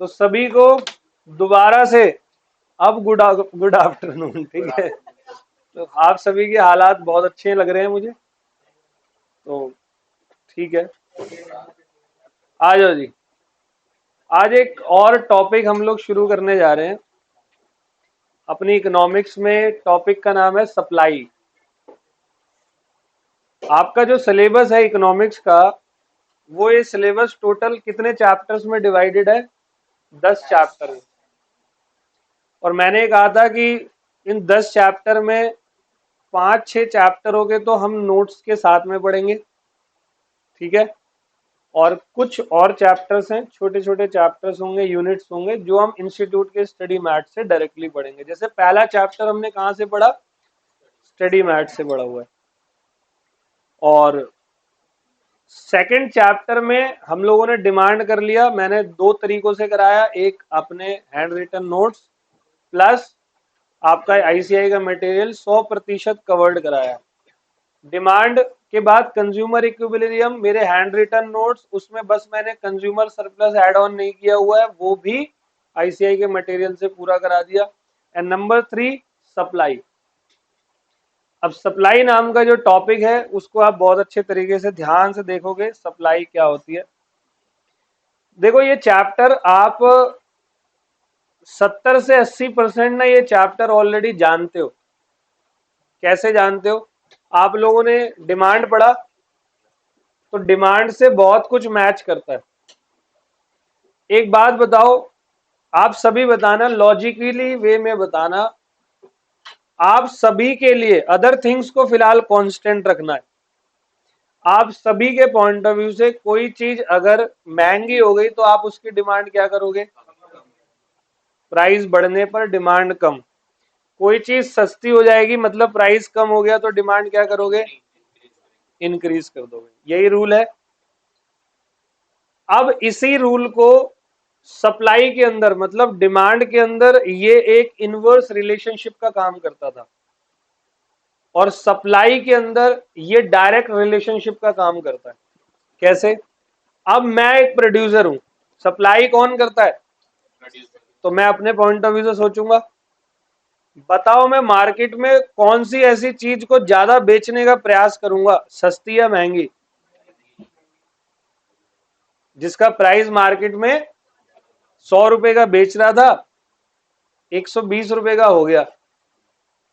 तो सभी को दोबारा से अब गुड आफ्टरनून। ठीक है, तो आप सभी के हालात बहुत अच्छे लग रहे हैं मुझे, तो ठीक है, आ जाओ जी। आज एक और टॉपिक हम लोग शुरू करने जा रहे हैं अपनी इकोनॉमिक्स में। टॉपिक का नाम है सप्लाई। आपका जो सिलेबस है इकोनॉमिक्स का, वो ये सिलेबस टोटल कितने चैप्टर्स में डिवाइडेड है? 10 चैप्टर में। और मैंने कहा था कि इन 10 चैप्टर में 5-6 चैप्टर हो गए तो हम नोट्स के साथ में पढ़ेंगे, ठीक है। और कुछ और चैप्टर्स हैं, छोटे छोटे चैप्टर्स होंगे, यूनिट्स होंगे, जो हम इंस्टीट्यूट के स्टडी मैट से डायरेक्टली पढ़ेंगे। जैसे पहला चैप्टर हमने कहाँ से पढ़ा? स्टडी मैट से पढ़ा हुआ है। और सेकंड चैप्टर में हम लोगों ने डिमांड कर लिया, मैंने 2 तरीकों से कराया, एक अपने हैंड रिटन नोट्स प्लस आपका आईसीआई का मटेरियल 100% कवर्ड कराया। डिमांड के बाद कंज्यूमर इक्विलिब्रियम, मेरे हैंड रिटन नोट्स, उसमें बस मैंने कंज्यूमर सरप्लस ऐड ऑन नहीं किया हुआ है, वो भी आईसीआई के मटेरियल से पूरा करा दिया। And number 3 supply. अब सप्लाई नाम का जो टॉपिक है उसको आप बहुत अच्छे तरीके से ध्यान से देखोगे, सप्लाई क्या होती है। देखो ये चैप्टर आप 70 से 80% ना ये चैप्टर ऑलरेडी जानते हो। कैसे जानते हो? आप लोगों ने डिमांड पढ़ा, तो डिमांड से बहुत कुछ मैच करता है। एक बात बताओ, आप सभी बताना, लॉजिकली वे में बताना, आप सभी के लिए अदर थिंग्स को फिलहाल कांस्टेंट रखना है। आप सभी के पॉइंट ऑफ व्यू से कोई चीज अगर महंगी हो गई तो आप उसकी डिमांड क्या करोगे? प्राइस बढ़ने पर डिमांड कम। कोई चीज सस्ती हो जाएगी मतलब प्राइस कम हो गया तो डिमांड क्या करोगे? इंक्रीज कर दोगे। यही रूल है। अब इसी रूल को सप्लाई के अंदर, मतलब डिमांड के अंदर, ये एक इनवर्स रिलेशनशिप का काम करता था, और सप्लाई के अंदर ये डायरेक्ट रिलेशनशिप का काम करता है। कैसे? अब मैं एक प्रोड्यूसर हूं, सप्लाई कौन करता है? तो मैं अपने पॉइंट ऑफ व्यू से सोचूंगा, बताओ मैं मार्केट में कौन सी ऐसी चीज को ज्यादा बेचने का प्रयास करूंगा, सस्ती या महंगी? जिसका प्राइस मार्केट में 100 रुपए का बेच रहा था, 120 रुपए का हो गया,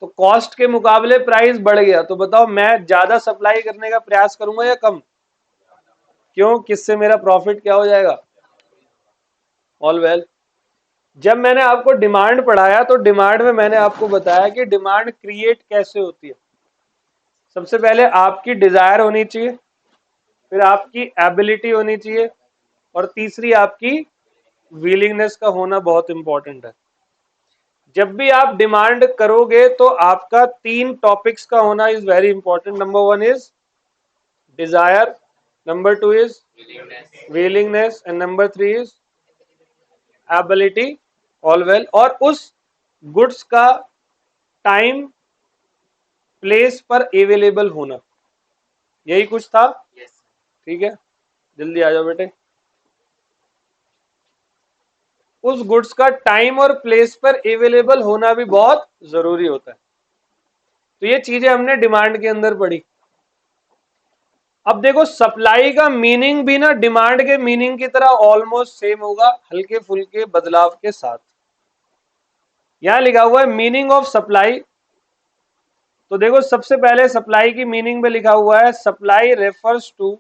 तो कॉस्ट के मुकाबले प्राइस बढ़ गया, तो बताओ मैं ज्यादा सप्लाई करने का प्रयास करूंगा या कम? क्यों? किससे मेरा प्रॉफिट क्या हो जाएगा? All well. जब मैंने आपको डिमांड पढ़ाया तो डिमांड में मैंने आपको बताया कि डिमांड क्रिएट कैसे होती है। सबसे पहले आपकी डिजायर होनी चाहिए, फिर आपकी एबिलिटी होनी चाहिए, और तीसरी आपकी विलिंगनेस का होना बहुत इंपॉर्टेंट है। जब भी आप डिमांड करोगे तो आपका 3 टॉपिक्स का होना is very important. Number 1 is desire, number 2 is willingness, and number 3 is ability. All well. और उस गुड्स का टाइम प्लेस पर अवेलेबल होना, यही कुछ था। ठीक है, जल्दी आ जाओ बेटे। उस गुड्स का टाइम और प्लेस पर अवेलेबल होना भी बहुत जरूरी होता है। तो ये चीजें हमने डिमांड के अंदर पढ़ी। अब देखो सप्लाई का मीनिंग भी ना डिमांड के मीनिंग की तरह ऑलमोस्ट सेम होगा, हल्के फुल्के बदलाव के साथ। यहां लिखा हुआ है मीनिंग ऑफ सप्लाई। तो देखो सबसे पहले सप्लाई की मीनिंग में लिखा हुआ है, supply refers to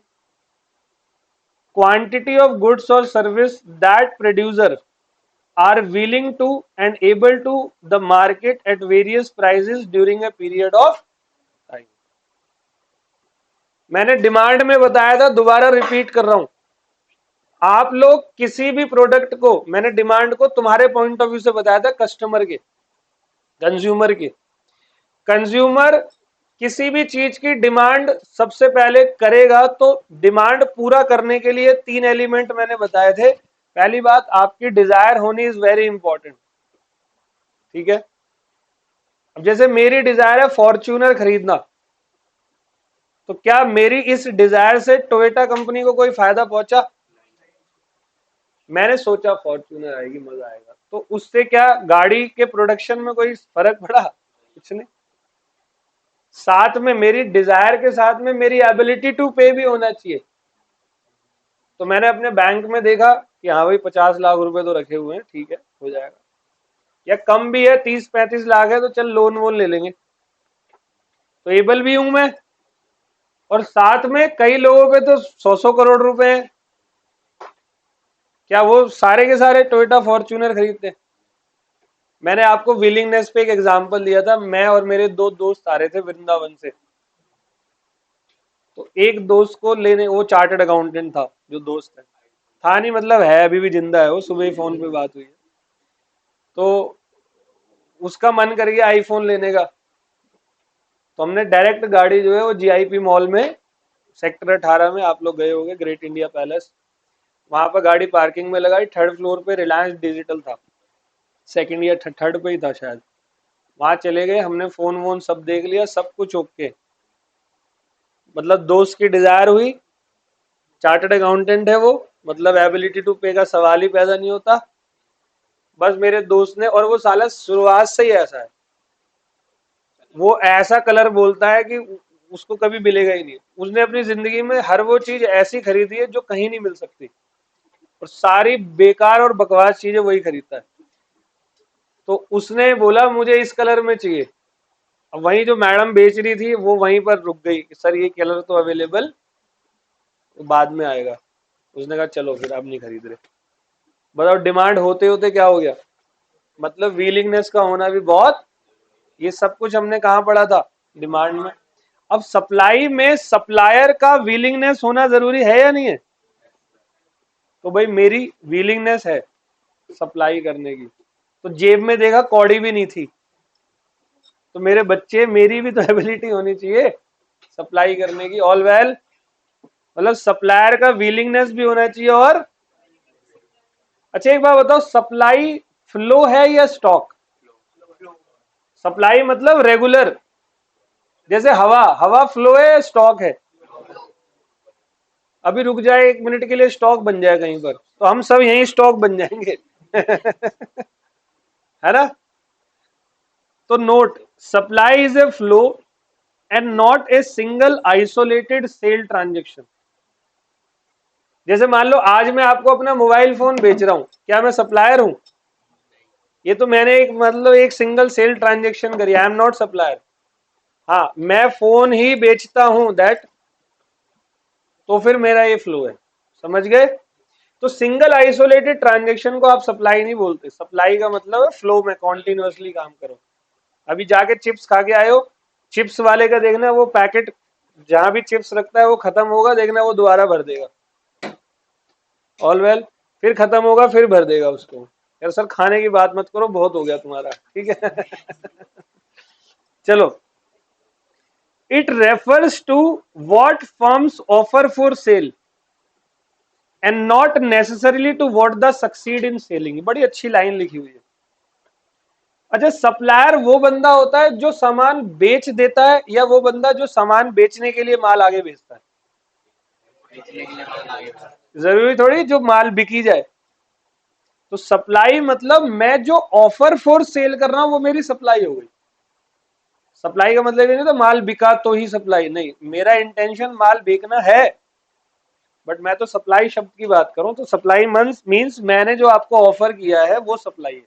quantity of goods और service that producer are willing to and able to the market at various prices during a period of time। मैंने डिमांड में बताया था, दोबारा रिपीट कर रहा हूं, आप लोग किसी भी प्रोडक्ट को, मैंने डिमांड को तुम्हारे पॉइंट ऑफ व्यू से बताया था, कस्टमर के, कंज्यूमर के। कंज्यूमर किसी भी चीज की डिमांड सबसे पहले करेगा, तो डिमांड पूरा करने के लिए 3 एलिमेंट मैंने बताए थे। पहली बात, आपकी डिजायर होनी इज वेरी इंपॉर्टेंट। ठीक है, अब जैसे मेरी डिजायर है फॉर्च्यूनर खरीदना, तो क्या मेरी इस डिजायर से टोयोटा कंपनी को कोई फायदा पहुंचा? मैंने सोचा फॉर्च्यूनर आएगी, मजा आएगा, तो उससे क्या गाड़ी के प्रोडक्शन में कोई फर्क पड़ा? कुछ नहीं। साथ में मेरी डिजायर के साथ में मेरी एबिलिटी टू पे भी होना चाहिए। तो मैंने अपने बैंक में देखा कि हाँ भाई 50 लाख रुपए तो रखे हुए हैं, ठीक है हो जाएगा, या कम भी है 30-35 लाख है तो चल लोन वोन ले लेंगे, तो एबल भी हूं मैं, और साथ में कई लोगों पे तो 100-100 करोड़ रुपए हैं। क्या वो सारे के सारे टोयोटा फॉर्च्यूनर खरीदते हैं? मैंने आपको विलिंगनेस पे एक एग्जांपल दिया था, मैं और मेरे दो दोस्त आ रहे थे वृंदावन से, तो एक दोस्त को लेने, वो चार्टर्ड अकाउंटेंट था जो दोस्त है, था नहीं मतलब है, अभी भी जिंदा है वो, सुबह ही फोन पे बात हुई है, तो उसका मन कर गया आईफोन लेने का, तो हमने डायरेक्ट गाड़ी जो है वो जीआईपी मॉल में, सेक्टर 18 में, आप लोग गए होंगे, ग्रेट इंडिया पैलेस, वहां पर गाड़ी पार्किंग में लगाई, थर्ड फ्लोर पे रिलायंस डिजिटल था, सेकंड या थर्ड पे ही था शायद, वहां चले गए, हमने फोन वोन सब देख लिया, सब कुछ ओके, मतलब दोस्त की डिजायर हुई, चार्टर्ड अकाउंटेंट है वो, मतलब एबिलिटी टू पे का सवाल ही पैदा नहीं होता, बस मेरे दोस्त ने, और वो साला शुरुआत से ही ऐसा है, वो ऐसा कलर बोलता है कि उसको कभी मिलेगा ही नहीं, उसने अपनी जिंदगी में हर वो चीज ऐसी खरीदी है जो कहीं नहीं मिल सकती, और सारी बेकार और बकवास चीजें वही खरीदता है, तो उसने बोला मुझे इस कलर में चाहिए, अब वही जो मैडम बेच रही थी वो वहीं पर रुक गई, सर ये कलर तो अवेलेबल बाद में आएगा, उसने कहा चलो फिर अब नहीं खरीद रहे। बताओ डिमांड होते होते क्या हो गया, मतलब विलिंगनेस का होना भी बहुत, ये सब कुछ हमने कहाँ पढ़ा था, डिमांड में। अब सप्लाई में सप्लायर का विलिंगनेस होना जरूरी है या नहीं है? तो भाई मेरी विलिंगनेस है सप्लाई करने की, तो जेब में देखा कौड़ी भी नहीं थी, तो मेरे बच्चे, मेरी भी तो एबिलिटी होनी चाहिए सप्लाई करने की, ऑल वेल, मतलब सप्लायर का विलिंगनेस भी होना चाहिए, और अच्छा एक बात बताओ, सप्लाई फ्लो है या स्टॉक? सप्लाई मतलब रेगुलर, जैसे हवा, हवा फ्लो है या स्टॉक है? अभी रुक जाए 1 मिनट के लिए, स्टॉक बन जाए कहीं पर, तो हम सब यहीं स्टॉक बन जाएंगे है ना? तो note, supply is A flow and not a single isolated sale transaction. जैसे मान लो आज मैं आपको अपना मोबाइल फोन बेच रहा हूं, क्या मैं सप्लायर हूं? ये तो मैंने एक मतलब एक सिंगल सेल ट्रांजेक्शन करी, आई एम नॉट सप्लायर। हाँ मैं फोन ही बेचता हूं, दैट, तो फिर मेरा ये फ्लो है, समझ गए? तो सिंगल आइसोलेटेड ट्रांजेक्शन को आप सप्लाई नहीं बोलते, सप्लाई का मतलब है फ्लो में कॉन्टिन्यूअसली काम करो। अभी जाके चिप्स खा के आए हो, चिप्स वाले का देखना वो पैकेट जहां भी चिप्स रखता है वो खत्म होगा, देखना वो दोबारा भर देगा, ऑल वेल, फिर खत्म होगा फिर भर देगा उसको। यार सर खाने की बात मत करो, बहुत हो गया तुम्हारा, ठीक है चलो, it refers to what firms offer for sale and not necessarily to what the succeed in selling. बड़ी अच्छी लाइन लिखी हुई है। अच्छा, सप्लायर वो बंदा होता है जो सामान बेच देता है, या वो बंदा जो सामान बेचने के लिए माल आगे बेचता है? जरूरी थोड़ी जो माल बिकी जाए। तो सप्लाई मतलब मैं जो ऑफर फॉर सेल कर रहा हूं वो मेरी सप्लाई हो गई। सप्लाई का मतलब ये नहीं तो माल बिका तो ही सप्लाई, नहीं, मेरा इंटेंशन माल बेचना है, बट मैं तो सप्लाई शब्द की बात करूं, तो सप्लाई मीन्स मैंने जो आपको ऑफर किया है वो सप्लाई है।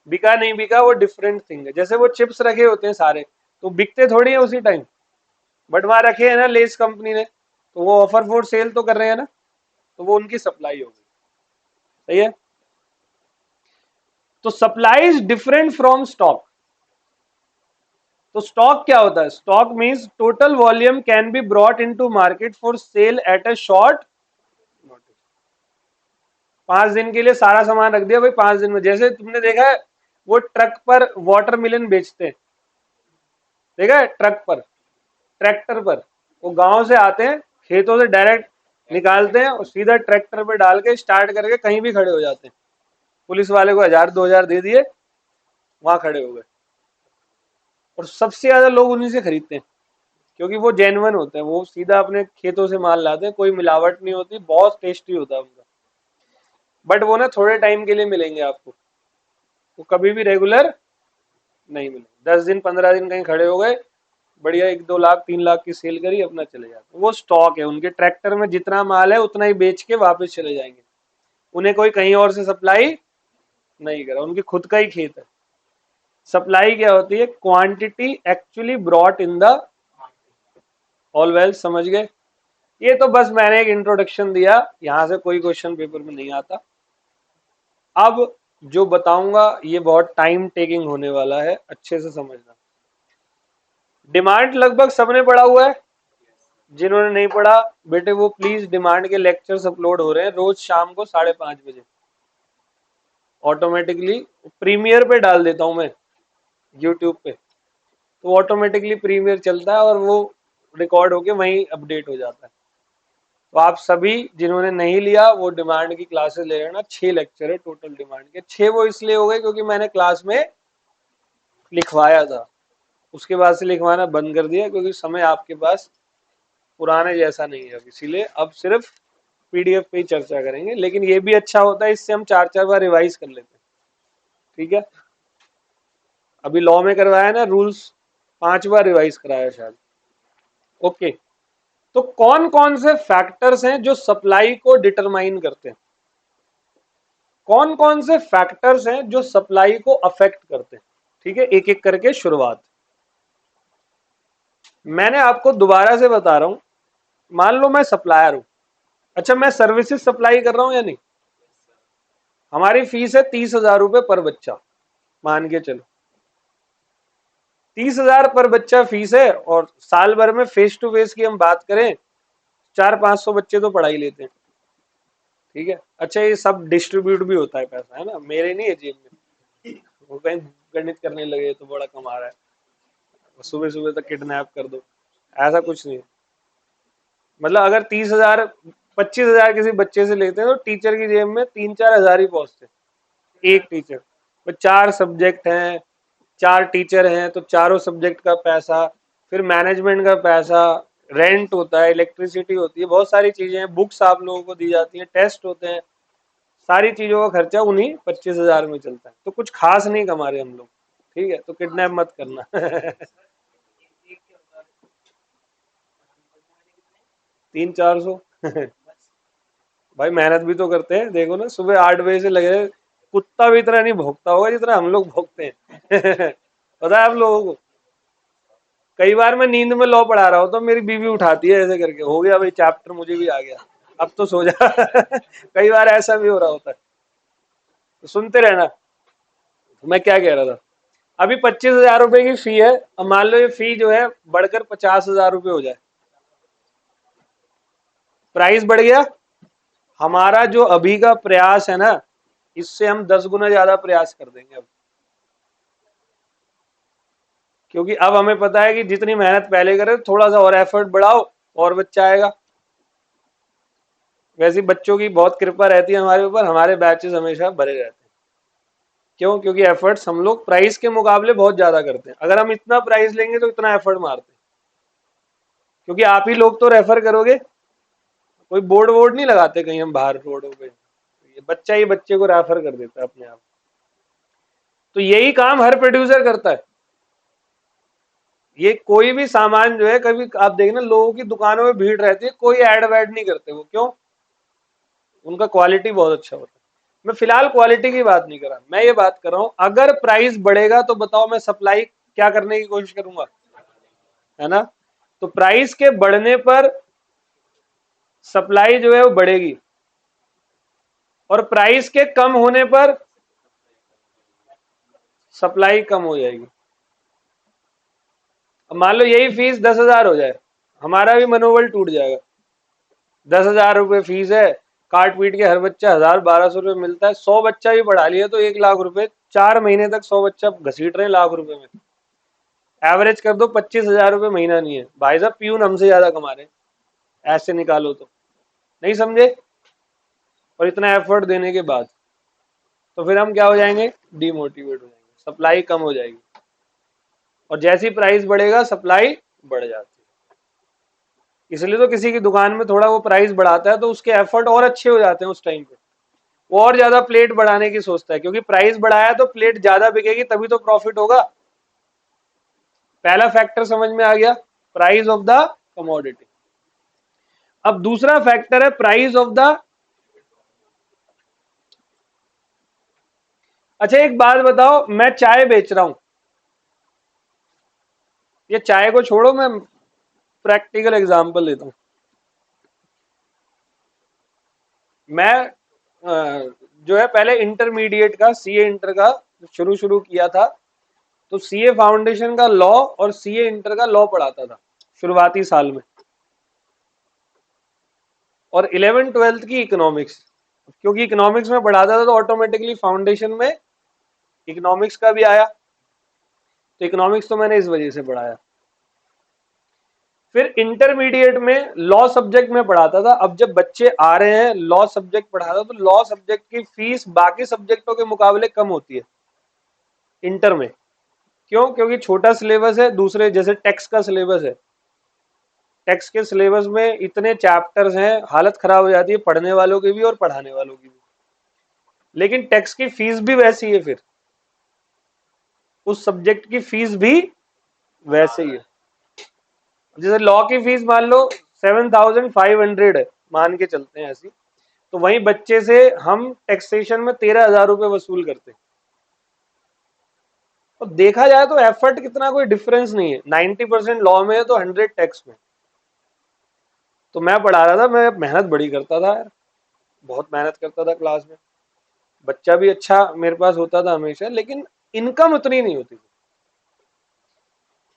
बिका नहीं बिका वो डिफरेंट थिंग है। जैसे वो चिप्स रखे होते हैं सारे, तो बिकते थोड़ी है उसी टाइम, बट वहां रखे हैं ना लेस कंपनी ने, तो वो ऑफर फॉर सेल तो कर रहे हैं ना, तो वो उनकी सप्लाई होगी, सही है? तो supply is different from stock. तो स्टॉक क्या होता है? Stock means total volume can be brought into market for sale at a short notice. 5 दिन के लिए सारा सामान रख दिया भाई, 5 दिन में, जैसे तुमने देखा है वो ट्रक पर वाटरमेलन बेचते हैं, देखा है ट्रक पर, ट्रैक्टर पर, वो गांव से आते हैं, खेतों से डायरेक्ट निकालते हैं और सीधा ट्रैक्टर पे डाल के स्टार्ट करके कहीं भी खड़े हो जाते हैं, पुलिस वाले को 1000-2000 दे दिए, वहां खड़े हो गए, और सबसे ज्यादा लोग उन्हीं से खरीदते हैं, क्योंकि वो जेन्युइन होते हैं, वो सीधा अपने खेतों से माल लाते हैं, कोई मिलावट नहीं होती, बहुत टेस्टी होता है उनका। बट वो ना थोड़े टाइम के लिए मिलेंगे आपको, वो कभी भी रेगुलर नहीं मिलेंगे। 10 दिन 15 दिन कहीं खड़े हो गए, बढ़िया 1-2 लाख 3 लाख की सेल करी, अपना चले जाते। वो स्टॉक है उनके, ट्रैक्टर में जितना माल है उतना ही बेच के वापस चले जाएंगे। उन्हें कोई कहीं और से सप्लाई नहीं करा, उनकी खुद का ही खेत है। सप्लाई क्या होती है? Quantity actually brought in the all well. समझ गए? ये तो बस मैंने एक इंट्रोडक्शन दिया, यहां से कोई क्वेश्चन पेपर में नहीं आता। अब जो बताऊंगा ये बहुत टाइम टेकिंग होने वाला है, अच्छे से समझना। डिमांड लगभग सबने पढ़ा हुआ है, जिन्होंने नहीं पढ़ा बेटे वो प्लीज, डिमांड के लेक्चर्स अपलोड हो रहे हैं रोज शाम को 5:30 बजे ऑटोमेटिकली। प्रीमियर पे डाल देता हूं मैं, यूट्यूब पे, तो ऑटोमेटिकली प्रीमियर चलता है और वो रिकॉर्ड होके वहीं अपडेट हो जाता है। तो आप सभी जिन्होंने नहीं लिया वो डिमांड की क्लासेस ले लेना। 6 लेक्चर है टोटल डिमांड के। 6 वो इसलिए हो गए क्योंकि मैंने क्लास में लिखवाया था, उसके बाद से लिखवाना बंद कर दिया क्योंकि समय आपके पास पुराने जैसा नहीं है अब, इसीलिए अब सिर्फ पीडीएफ पे ही चर्चा करेंगे। लेकिन ये भी अच्छा होता है, इससे हम 4-4 बार रिवाइज कर लेते हैं। ठीक है, अभी लॉ में करवाया ना रूल्स, 5 बार रिवाइज कराया शायद। ओके, तो कौन कौन से फैक्टर्स हैं जो सप्लाई को डिटरमाइन करते हैं? कौन कौन से फैक्टर्स हैं जो सप्लाई को अफेक्ट करते हैं? ठीक है, एक एक करके शुरुआत। मैंने आपको दोबारा से बता रहा हूं, मान लो मैं सप्लायर हूं, अच्छा मैं सर्विसेज सप्लाई कर रहा हूं या नहीं? हमारी फीस है 30,000 रुपए पर बच्चा, मान के चलो 30,000 पर बच्चा फीस है, और साल भर में फेस टू फेस की हम बात करें 400-500 बच्चे तो पढ़ा ही लेते हैं। ठीक है, अच्छा ये सब डिस्ट्रीब्यूट भी होता है पैसा, है ना, मेरे नहीं है जेब में। वो कहीं गणित करने लगे तो बड़ा कमा रहा है, सुबह सुबह तक किडनैप कर दो, ऐसा कुछ नहीं है। मतलब अगर 30,000 25,000 किसी बच्चे से लेते हैं तो टीचर की जेब में 3-4 हजार ही पहुंचते हैं, एक टीचर। तो 4 सब्जेक्ट हैं, 4 टीचर हैं, तो चारों सब्जेक्ट का पैसा, फिर मैनेजमेंट का पैसा, रेंट होता है, इलेक्ट्रिसिटी होती है, बहुत सारी चीजें हैं, बुक्स आप लोगों को दी जाती हैं, टेस्ट होते हैं, सारी चीजों का खर्चा उन्हीं 25,000 में चलता है। तो कुछ खास नहीं कमा रहे हम लोग। ठीक है, तो किडनैप मत करना। 300-400। भाई मेहनत भी तो करते हैं, देखो ना सुबह 8 बजे से लगे रहे। कुत्ता भी इतना नहीं भोगता होगा जितना हम लोग भोगते हैं। पता है आप लोगों को, कई बार मैं नींद में लॉ पढ़ा रहा हूँ तो मेरी बीवी उठाती है ऐसे करके, हो गया भाई चैप्टर, मुझे भी आ गया, अब तो सो जा। कई बार ऐसा भी हो रहा होता है, तो सुनते रहना। मैं क्या कह रहा था, अभी 25,000 रुपए की फी है, अब मान लो ये फी जो है बढ़कर 50,000 रुपए हो जाए, प्राइस बढ़ गया। हमारा जो अभी का प्रयास है ना, इससे हम 10 गुना ज्यादा प्रयास कर देंगे अब, क्योंकि अब हमें पता है कि जितनी मेहनत पहले करे थोड़ा सा और एफर्ट बढ़ाओ और बच्चा आएगा। वैसे बच्चों की बहुत कृपा रहती है हमारे ऊपर, हमारे बैचेस हमेशा भरे रहते हैं। क्यों? क्योंकि एफर्ट्स हम लोग प्राइस के मुकाबले बहुत ज्यादा करते हैं। अगर हम इतना प्राइस लेंगे तो इतना एफर्ट मारते हैं, क्योंकि आप ही लोग तो रेफर करोगे, कोई बोर्ड वोर्ड नहीं लगाते कहीं हम बाहर रोडों पे, ये बच्चा ही बच्चे को रेफर कर देता है अपने आप। तो यही काम हर प्रोड्यूसर करता है। ये कोई भी सामान जो है, कभी आप देखना लोगों की दुकानों में भीड़ रहती है, कोई एड वैड नहीं करते वो, क्यों? उनका क्वालिटी बहुत अच्छा होता है। मैं फिलहाल क्वालिटी की बात नहीं कर रहा, मैं ये बात कर रहा हूं अगर प्राइस बढ़ेगा तो बताओ मैं सप्लाई क्या करने की कोशिश करूंगा, है ना? तो प्राइस के बढ़ने पर सप्लाई जो है वो बढ़ेगी, और प्राइस के कम होने पर सप्लाई कम हो जाएगी। अब मान लो यही फीस 10,000 हो जाए, हमारा भी मनोबल टूट जाएगा। 10,000 रुपये फीस है, काट पीट के हर बच्चा 1,000-1,200 रुपये मिलता है, 100 बच्चा भी पढ़ा लिया तो 1 लाख रुपए, 4 महीने तक 100 बच्चा घसीट रहे लाख रुपए में। एवरेज कर दो 25,000 रुपये महीना नहीं है भाई साहब, प्यून हमसे ज्यादा कमा रहे हैं, ऐसे निकालो तो। नहीं समझे? और इतना एफर्ट देने के बाद तो फिर हम क्या हो जाएंगे? डीमोटिवेट हो जाएंगे, सप्लाई कम हो जाएगी, और जैसी प्राइस बढ़ेगा सप्लाई बढ़ जाती है। इसलिए तो किसी की दुकान में थोड़ा वो प्राइस बढ़ाता है तो उसके एफर्ट और अच्छे हो जाते हैं उस टाइम पे, वो और ज्यादा प्लेट बढ़ाने की सोचता है, क्योंकि प्राइस बढ़ाया तो प्लेट ज्यादा बिकेगी, तभी तो प्रॉफिट होगा। पहला फैक्टर समझ में आ गया, प्राइस ऑफ द कमोडिटी। अब दूसरा फैक्टर है प्राइस ऑफ द, अच्छा एक बात बताओ, मैं चाय बेच रहा हूं, ये चाय को छोड़ो, मैं प्रैक्टिकल एग्जांपल लेता हूं। मैं जो है पहले इंटरमीडिएट का सीए इंटर का शुरू शुरू किया था, तो सीए फाउंडेशन का लॉ और सीए इंटर का लॉ पढ़ाता था शुरुआती साल में, और 11th-12th की इकोनॉमिक्स, क्योंकि इकोनॉमिक्स में पढ़ाता था तो ऑटोमेटिकली फाउंडेशन में इकोनॉमिक्स का भी आया, तो इकोनॉमिक्स तो मैंने इस वजह से पढ़ाया। फिर इंटरमीडिएट में लॉ सब्जेक्ट में पढ़ाता था। अब जब बच्चे आ रहे हैं लॉ सब्जेक्ट पढ़ाता, तो लॉ सब्जेक्ट की फीस बाकी सब्जेक्टों के मुकाबले कम होती है इंटर में। क्यों? क्योंकि छोटा सिलेबस है, दूसरे जैसे टैक्स का सिलेबस है, टैक्स के सिलेबस में इतने चैप्टर्स हैं, हालत खराब हो जाती है पढ़ने वालों की भी और पढ़ाने वालों की भी। लेकिन टैक्स की फीस भी वैसी है, फिर उस सब्जेक्ट की फीस भी वैसे ही है। जैसे लॉ की फीस मान लो 7,500 है, मान के चलते हैं ऐसी, तो वहीं बच्चे से हम टैक्सेशन में 13,000 रुपए वसूल करते हैं। और देखा जाए तो एफर्ट कितना कोई डिफरेंस नहीं है, 90% लॉ में है तो 100 टैक्स में। तो मैं पढ़ा रहा था, मैं मेहनत बड़ी करता था यार, बहुत मेहनत करता था क्लास में, बच्चा भी अच्छा मेरे पास होता था हमेशा, लेकिन इनकम उतनी नहीं होती थी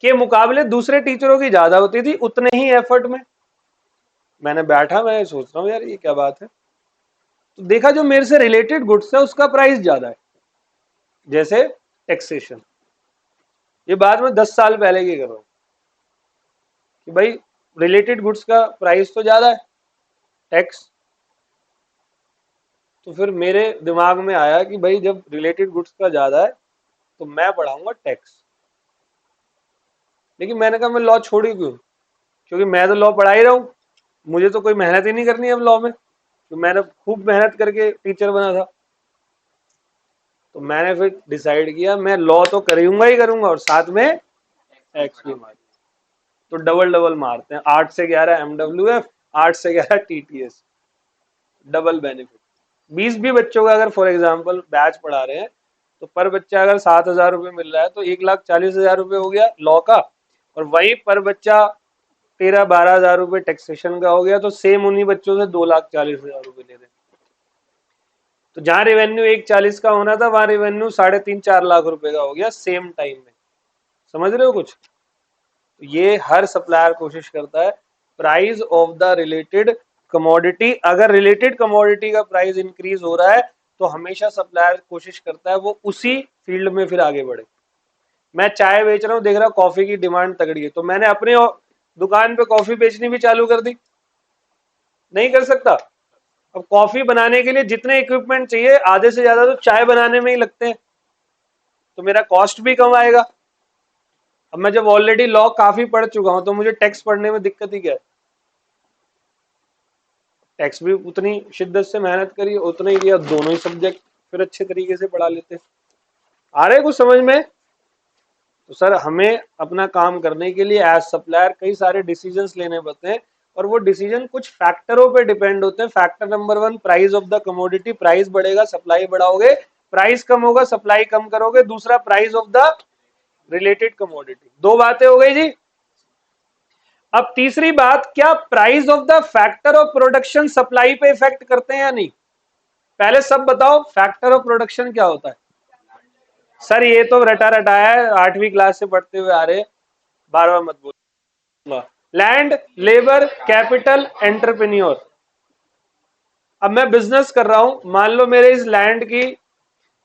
के मुकाबले दूसरे टीचरों की ज्यादा होती थी उतने ही एफर्ट में। मैंने बैठा, मैं सोच रहा हूँ यार ये क्या बात है, तो देखा जो मेरे से रिलेटेड गुड्स है उसका प्राइस ज्यादा है, जैसे टैक्सेशन। ये बात मैं 10 साल पहले की कर रहा हूँ कि भाई रिलेटेड गुड्स का प्राइस तो ज्यादा है टैक्स। तो फिर मेरे दिमाग में आया कि भाई जब रिलेटेड गुड्स का ज्यादा है तो मैं पढ़ाऊंगा टैक्स। लेकिन मैंने कहा मैं लॉ छोड़ ही क्यों, क्योंकि मैं तो लॉ पढ़ा ही रहा हूँ, मुझे तो कोई मेहनत ही नहीं करनी है अब लॉ में, तो मैंने खूब मेहनत करके टीचर बना था। तो मैंने फिर डिसाइड किया मैं लॉ तो करूंगा ही करूंगा और साथ में टैक्स भी मारूंगा। तो डबल डबल मारते हैं, 8 से 11 MWF, 8 से 11 TTS, डबल बेनिफिट। 20 भी बच्चों का अगर फॉर एग्जाम्पल बैच पढ़ा रहे हैं, तो पर बच्चा अगर 7,000 रुपये मिल रहा है तो 1,40,000 रुपये हो गया लॉ का, और वही पर बच्चा 13-12,000 रुपये टैक्सेशन का हो गया, तो सेम उन्हीं बच्चों से 2,40,000 रुपये ले रहे हैं। तो जहां रेवेन्यू 1,40 का होना था वहां रेवेन्यू 3.5-4 लाख रुपए का हो गया सेम टाइम में। समझ रहे हो कुछ? तो ये हर सप्लायर कोशिश करता है price of the related commodity, अगर रिलेटेड कमोडिटी का प्राइस इंक्रीज हो रहा है तो हमेशा सप्लायर कोशिश करता है वो उसी फील्ड में फिर आगे बढ़े। मैं चाय बेच रहा हूँ, देख रहा हूँ कॉफी की डिमांड तगड़ी है, तो मैंने अपने दुकान पे कॉफी बेचनी भी चालू कर दी? नहीं कर सकता। अब कॉफी बनाने के लिए जितने इक्विपमेंट चाहिए आधे से ज्यादा तो चाय बनाने में ही लगते हैं, तो मेरा कॉस्ट भी कम आएगा। अब मैं जब ऑलरेडी लॉ काफी पढ़ चुका हूं तो मुझे टैक्स पढ़ने में दिक्कत ही क्या है? टैक्स भी उतनी शिद्दत से मेहनत करी, उतना ही दिया, दोनों ही सब्जेक्ट फिर अच्छे तरीके से पढ़ा लेते। आ रहे कुछ समझ में? तो सर हमें अपना काम करने के लिए एज सप्लायर कई सारे डिसीजंस लेने पड़ते हैं, और वो डिसीजन कुछ फैक्टरों पे डिपेंड होते हैं। Factor number 1 price of the commodity, price बढ़ेगा सप्लाई बढ़ाओगे, प्राइस कम होगा सप्लाई कम करोगे। दूसरा price of the related commodity. दो बातें हो गई जी। अब तीसरी बात, क्या price of the factor of production supply पे इफेक्ट करते हैं या नहीं? पहले सब बताओ फैक्टर ऑफ प्रोडक्शन क्या होता है? सर ये तो रटा रटाया है, 8वीं क्लास से पढ़ते हुए आ रहे, बार बार मत बोलो। Land, labour, capital, entrepreneur. अब मैं बिजनेस कर रहा हूं, मान लो मेरे इस लैंड की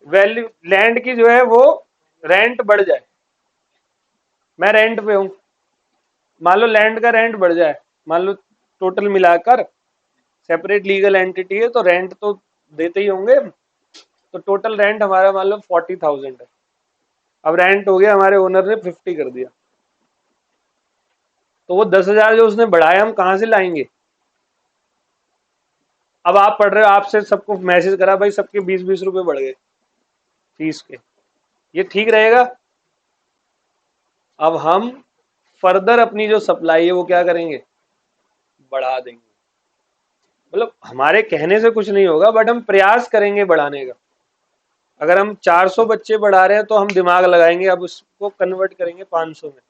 वैल्यू, लैंड की जो है वो रेंट बढ़ जाए, मैं रेंट पे हूं, मान लो लैंड का रेंट बढ़ जाए, मान लो टोटल मिलाकर सेपरेट लीगल एंटिटी है तो रेंट तो देते ही होंगे, तो टोटल रेंट हमारा मान लो 40,000 है। अब रेंट हो गया, हमारे ओनर ने 50 कर दिया, तो वो 10,000 जो उसने बढ़ाया हम कहां से लाएंगे? अब आप पढ़ रहे हो, आपसे सबको मैसेज करा भाई सबके 20-20 रुपए बढ़ गए फीस के, ये ठीक रहेगा? अब हम फर्दर अपनी जो सप्लाई है वो क्या करेंगे, बढ़ा देंगे। मतलब हमारे कहने से कुछ नहीं होगा, बट हम प्रयास करेंगे बढ़ाने का। अगर हम 400 बच्चे बढ़ा रहे हैं तो हम दिमाग लगाएंगे, अब उसको कन्वर्ट करेंगे 500 में।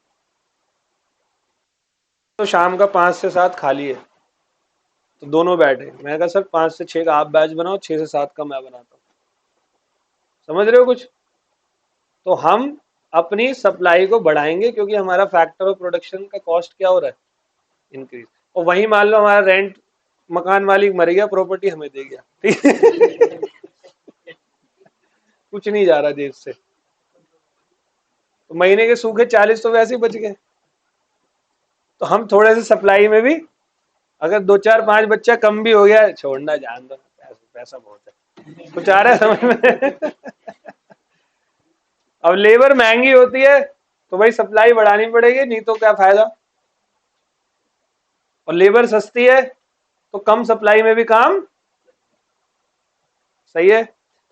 तो शाम का 5 से 7 खाली है, तो दोनों बैठे, मैंने कहा सर 5 से 6 का आप बैच बनाओ, 6 से 7 का मैं बनाता हूँ। समझ रहे हो कुछ? तो हम अपनी सप्लाई को बढ़ाएंगे, क्योंकि हमारा फैक्टर ऑफ प्रोडक्शन का कॉस्ट क्या हो रहा है, इंक्रीज। और वहीं मान लो हमारा रेंट, मकान मालिक मर गया, प्रॉपर्टी हमें दे गया, ठीक है? कुछ नहीं जा रहा जेब से, तो महीने के सूखे 40 तो वैसे ही बच गए। तो हम थोड़े से सप्लाई में भी, अगर 2 4 5 बच्चा कम भी हो गया, छोड़ना, जान दो, पैसा पैसा बहुत है। कुछ आ रहा है समझ में? अब लेबर महंगी होती है तो भाई सप्लाई बढ़ानी पड़ेगी, नहीं तो क्या फायदा। और लेबर सस्ती है तो कम सप्लाई में भी काम सही है।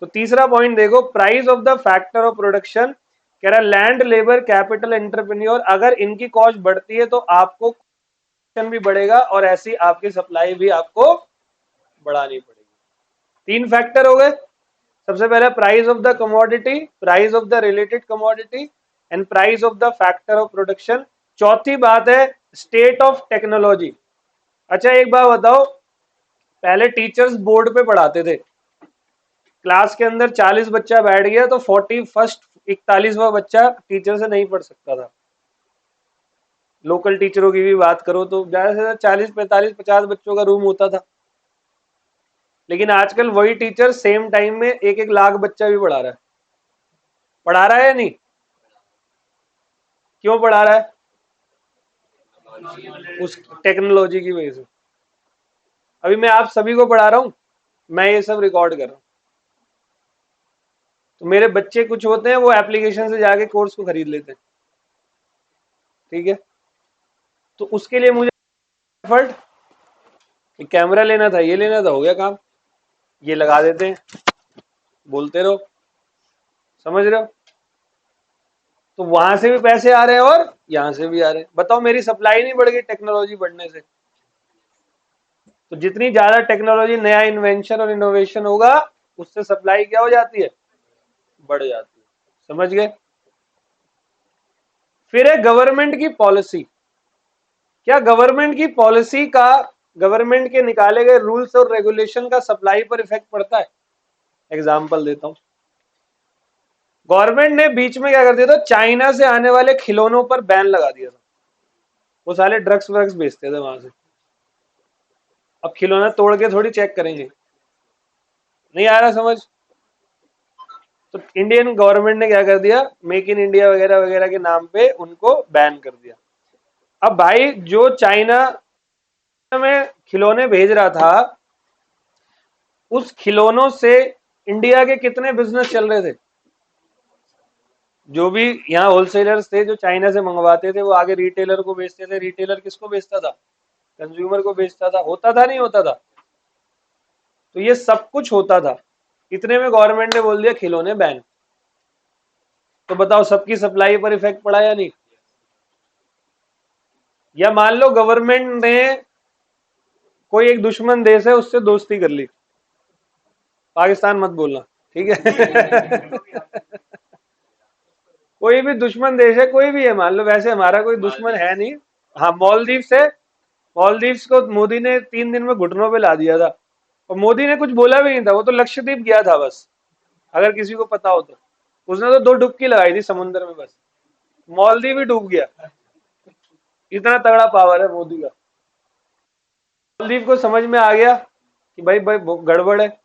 तो तीसरा पॉइंट देखो, price of the factor of production, कह रहा लैंड, लेबर, कैपिटल, एंटरप्रेन्योर, अगर इनकी कॉस्ट बढ़ती है तो आपको भी बढ़ेगा और ऐसी आपकी सप्लाई भी आपको बढ़ानी पड़ेगी। 3 फैक्टर हो गए। सबसे पहले price of the commodity, price of the related commodity and price of the factor of production. चौथी बात है स्टेट ऑफ टेक्नोलॉजी। अच्छा एक बात बताओ, पहले टीचर्स बोर्ड पे पढ़ाते थे, क्लास के अंदर 40 बच्चा बैठ गया तो 41वां बच्चा टीचर से नहीं पढ़ सकता था। लोकल टीचरों की भी बात करो तो ज्यादा से ज्यादा 40 45 50 बच्चों का रूम होता था। लेकिन आजकल वही टीचर सेम टाइम में 1-1 लाख बच्चा भी पढ़ा रहा है। पढ़ा रहा है या नहीं? क्यों पढ़ा रहा है? उस टेक्नोलॉजी की वजह से। अभी मैं आप सभी को पढ़ा रहा हूं, मैं ये सब रिकॉर्ड कर रहा हूं, तो मेरे बच्चे कुछ होते हैं वो एप्लीकेशन से जाके कोर्स को खरीद लेते हैं, ठीक है? तो उसके लिए मुझे एफर्ट, कैमरा लेना था, ये लेना था, हो गया काम, ये लगा देते हैं, बोलते रहो। समझ रहे हो? तो वहां से भी पैसे आ रहे हैं और यहां से भी आ रहे हैं। बताओ मेरी सप्लाई नहीं बढ़ गई टेक्नोलॉजी बढ़ने से? तो जितनी ज्यादा टेक्नोलॉजी, नया इन्वेंशन और इनोवेशन होगा, उससे सप्लाई क्या हो जाती है, बढ़ जाती है। समझ गए? फिर है गवर्नमेंट की पॉलिसी। क्या गवर्नमेंट की पॉलिसी का, गवर्नमेंट के निकाले गए रूल्स और रेगुलेशन का सप्लाई पर इफेक्ट पड़ता है? एग्जाम्पल देता हूं। गवर्नमेंट ने बीच में क्या कर दिया था, चाइना से आने वाले खिलौनों पर बैन लगा दिया था। वो साले ड्रग्स व्रग्स बेचते थे वहां से। अब खिलौना तोड़ के थोड़ी चेक करेंगे। नहीं आ रहा समझ? तो इंडियन गवर्नमेंट ने क्या कर दिया, मेक इन इंडिया वगैरह वगैरह के नाम पे उनको बैन कर दिया। अब भाई जो चाइना में खिलौने भेज रहा था, उस खिलौनों से इंडिया के कितने बिजनेस चल रहे थे? जो भी यहाँ होलसेलर्स थे जो चाइना से मंगवाते थे, वो आगे रिटेलर को बेचते थे। रिटेलर किसको बेचता था? कंज्यूमर को बेचता था। होता था नहीं होता था? तो ये सब कुछ होता था, इतने में गवर्नमेंट ने बोल दिया खिलौने बैन। तो बताओ सबकी सप्लाई पर इफेक्ट पड़ा या नहीं? या मान लो गवर्नमेंट ने कोई एक दुश्मन देश है उससे दोस्ती कर ली, पाकिस्तान मत बोलना, ठीक है? कोई भी दुश्मन देश है, कोई भी है, मान लो, वैसे हमारा कोई दुश्मन है नहीं। हाँ मालदीव से, मालदीव्स को मोदी ने 3 दिन में घुटनों पे ला दिया था, और मोदी ने कुछ बोला भी नहीं था, वो तो लक्षद्वीप गया था बस, अगर किसी को पता हो तो। उसने तो 2 डुबकी लगाई थी समुद्र में बस, मालदीव ही डूब गया। इतना तगड़ा पावर है मोदी का। मालदीव को समझ में आ गया कि भाई भाई गड़बड़ है।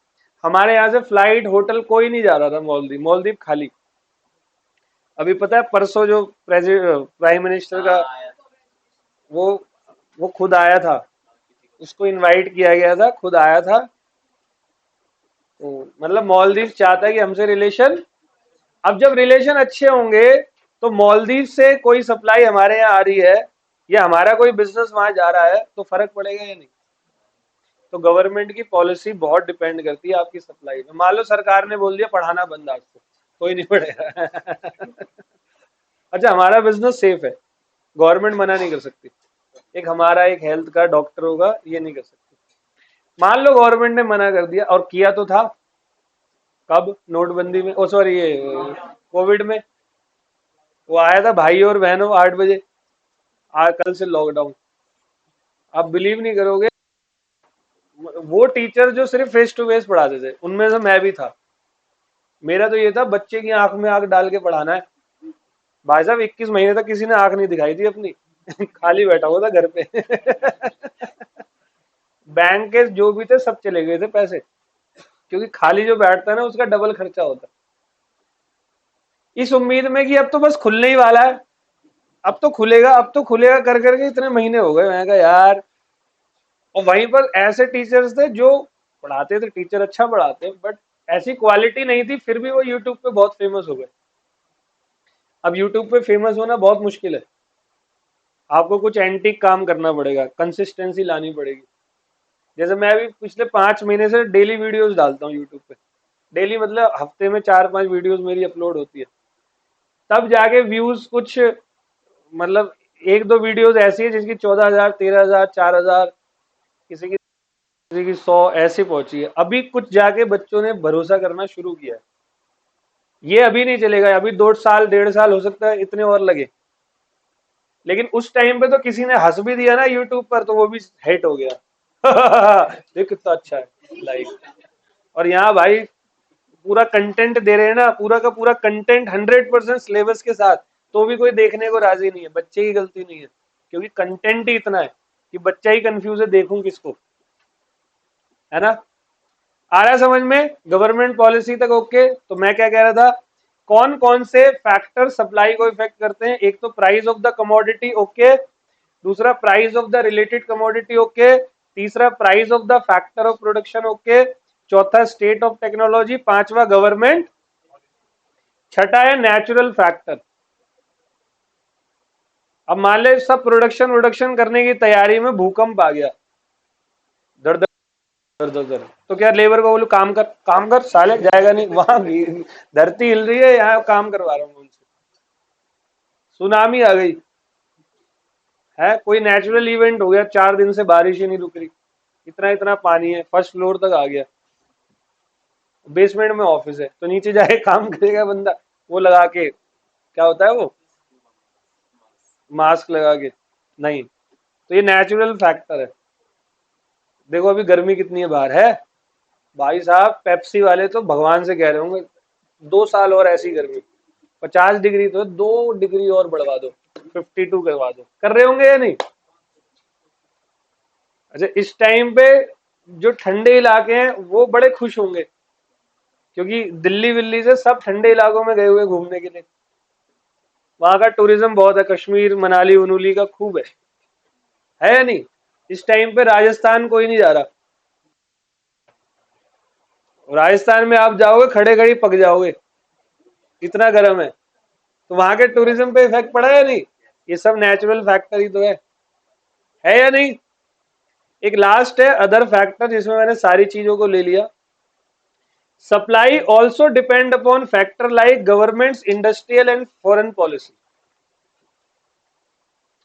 हमारे यहाँ से फ्लाइट, होटल कोई नहीं जा रहा था मालदीव, मालदीव खाली। अभी पता है परसों जो प्राइम मिनिस्टर का, वो वो खुद आया था, उसको इनवाइट किया गया था, खुद आया था। तो मतलब मालदीव चाहता है कि हमसे रिलेशन, अब जब रिलेशन अच्छे होंगे तो मालदीव से कोई सप्लाई हमारे यहाँ आ रही है या हमारा कोई बिजनेस वहां जा रहा है तो फर्क पड़ेगा या नहीं? तो गवर्नमेंट की पॉलिसी बहुत डिपेंड करती है आपकी सप्लाई में। मान लो सरकार ने बोल दिया पढ़ाना बंद आज से, कोई नहीं पढ़ेगा। अच्छा, हमारा बिजनेस सेफ है, गवर्नमेंट मना नहीं कर सकती। एक हमारा एक हेल्थ का डॉक्टर होगा, ये नहीं कर सकती। मान लो गवर्नमेंट ने मना कर दिया, और किया तो था कब, नोटबंदी में, ओ सॉरी ये कोविड में। वो आया था भाई और बहनों 8 बजे, आज कल से लॉकडाउन। आप बिलीव नहीं करोगे, वो टीचर जो सिर्फ फेस टू फेस पढ़ाते थे उनमें से मैं भी था। मेरा तो ये था बच्चे की आंख में आंख डाल के पढ़ाना है। भाई साहब 21 महीने तक किसी ने आंख नहीं दिखाई थी अपनी। खाली बैठा हुआ था घर पे। बैंक के जो भी थे सब चले गए थे पैसे, क्योंकि खाली जो बैठता है ना उसका डबल खर्चा होता है। इस उम्मीद में कि अब तो बस खुलने ही वाला है, अब तो खुलेगा, अब तो खुलेगा कर करके इतने महीने हो गए। मैं कहा यार, और वहीं पर ऐसे टीचर्स थे जो पढ़ाते थे, टीचर अच्छा पढ़ाते, बट ऐसी क्वालिटी नहीं थी, फिर भी वो यूट्यूब पे बहुत फेमस हो गए। अब यूट्यूब पे फेमस होना बहुत मुश्किल है, आपको कुछ एंटीक काम करना पड़ेगा, कंसिस्टेंसी लानी पड़ेगी। जैसे मैं भी पिछले 5 महीने से डेली वीडियोस डालता हूँ यूट्यूब पे। डेली मतलब हफ्ते में 4-5 वीडियोस मेरी अपलोड होती है, तब जाके व्यूज कुछ, मतलब एक दो वीडियोस ऐसी है जिसकी 14,000, 13,000, 4,000, किसी की 100 ऐसे पहुंची है। अभी कुछ जाके बच्चों ने भरोसा करना शुरू किया है। ये अभी नहीं चलेगा, अभी 2 साल 1.5 साल हो सकता है इतने और लगे, लेकिन उस टाइम पे तो किसी ने हंस भी दिया ना यूट्यूब पर, तो वो भी हिट हो गया। देख कितना अच्छा है, लाइक। और यहाँ भाई पूरा कंटेंट दे रहे हैं ना, पूरा का पूरा कंटेंट 100% सिलेबस के साथ, तो भी कोई देखने को राजी नहीं है। बच्चे की गलती नहीं है, क्योंकि कंटेंट ही इतना है कि बच्चा ही कंफ्यूज है, देखूं किसको, है ना। आ रहा है समझ में, गवर्नमेंट पॉलिसी तक ओके। तो मैं क्या कह रहा था, कौन कौन से फैक्टर सप्लाई को इफेक्ट करते हैं। एक तो price of the commodity, okay. दूसरा price of the related commodity, okay. तीसरा price of the factor of production, okay. चौथा स्टेट ऑफ टेक्नोलॉजी, पांचवा गवर्नमेंट, छठा है नेचुरल फैक्टर। अब मान ले सब प्रोडक्शन प्रोडक्शन करने की तैयारी में भूकंप आ गया, दर दर दर दर दर, तो क्या लेबर को बोलू काम कर, काम कर साले, जाएगा नहीं। वहां भी धरती हिल रही है, यहाँ काम करवा रहा हूँ उनसे। सुनामी आ गई है, कोई नेचुरल इवेंट हो गया, 4 दिन से बारिश ही नहीं रुक रही, इतना इतना पानी है, फर्स्ट फ्लोर तक आ गया, बेसमेंट में ऑफिस है, तो नीचे जाके काम करेगा बंदा वो लगा के, क्या होता है वो, मास्क लगा के, नहीं। तो ये नेचुरल फैक्टर है। देखो अभी गर्मी कितनी है बाहर है, भाई साहब पेप्सी वाले तो भगवान से कह रहे होंगे 2 साल और ऐसी गर्मी, 50 डिग्री तो 2 डिग्री और बढ़वा दो, 52 करवा दो, कर रहे होंगे या नहीं। अच्छा, इस टाइम पे जो ठंडे इलाके हैं वो बड़े खुश होंगे, क्योंकि दिल्ली विल्ली से सब ठंडे इलाकों में गए हुए घूमने के लिए, वहां का टूरिज्म बहुत है, कश्मीर मनाली उनूली का खूब है या नहीं। इस टाइम पे राजस्थान कोई नहीं जा रहा, राजस्थान में आप जाओगे खड़े खड़ी पक जाओगे, इतना गर्म है। तो वहां के टूरिज्म पे इफेक्ट पड़ा है या नहीं। ये सब नेचुरल फैक्टर ही तो है या नहीं। एक लास्ट है अदर फैक्टर, जिसमें मैंने सारी चीजों को ले लिया। Supply also depend upon factor like governments, industrial and foreign policy.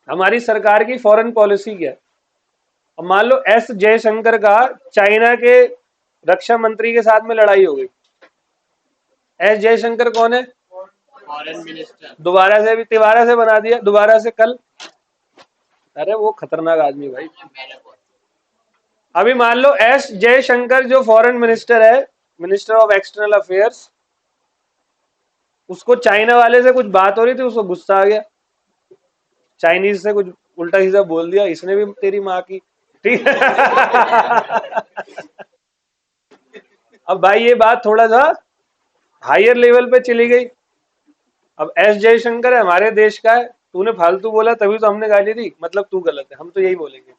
हमारी सरकार की फॉरेन पॉलिसी क्या है। अब मान लो एस जयशंकर का चाइना के रक्षा मंत्री के साथ में लड़ाई हो गई। एस जयशंकर कौन है, फॉरेन मिनिस्टर। दोबारा से, अभी तिवारा से बना दिया दोबारा से कल। अरे वो खतरनाक आदमी भाई। अभी मान लो एस जयशंकर जो फॉरेन मिनिस्टर है, मिनिस्टर ऑफ एक्सटर्नल अफेयर्स, उसको चाइना वाले से कुछ बात हो रही थी, उसको गुस्सा आ गया, चाइनीज से कुछ उल्टा सीधा बोल दिया, इसने भी तेरी माँ की, ठीक है। अब भाई ये बात थोड़ा सा हायर लेवल पे चली गई। अब एस जयशंकर है, हमारे देश का है, तूने फालतू बोला तभी तो हमने गाली दी, मतलब तू गलत है, हम तो यही बोलेंगे,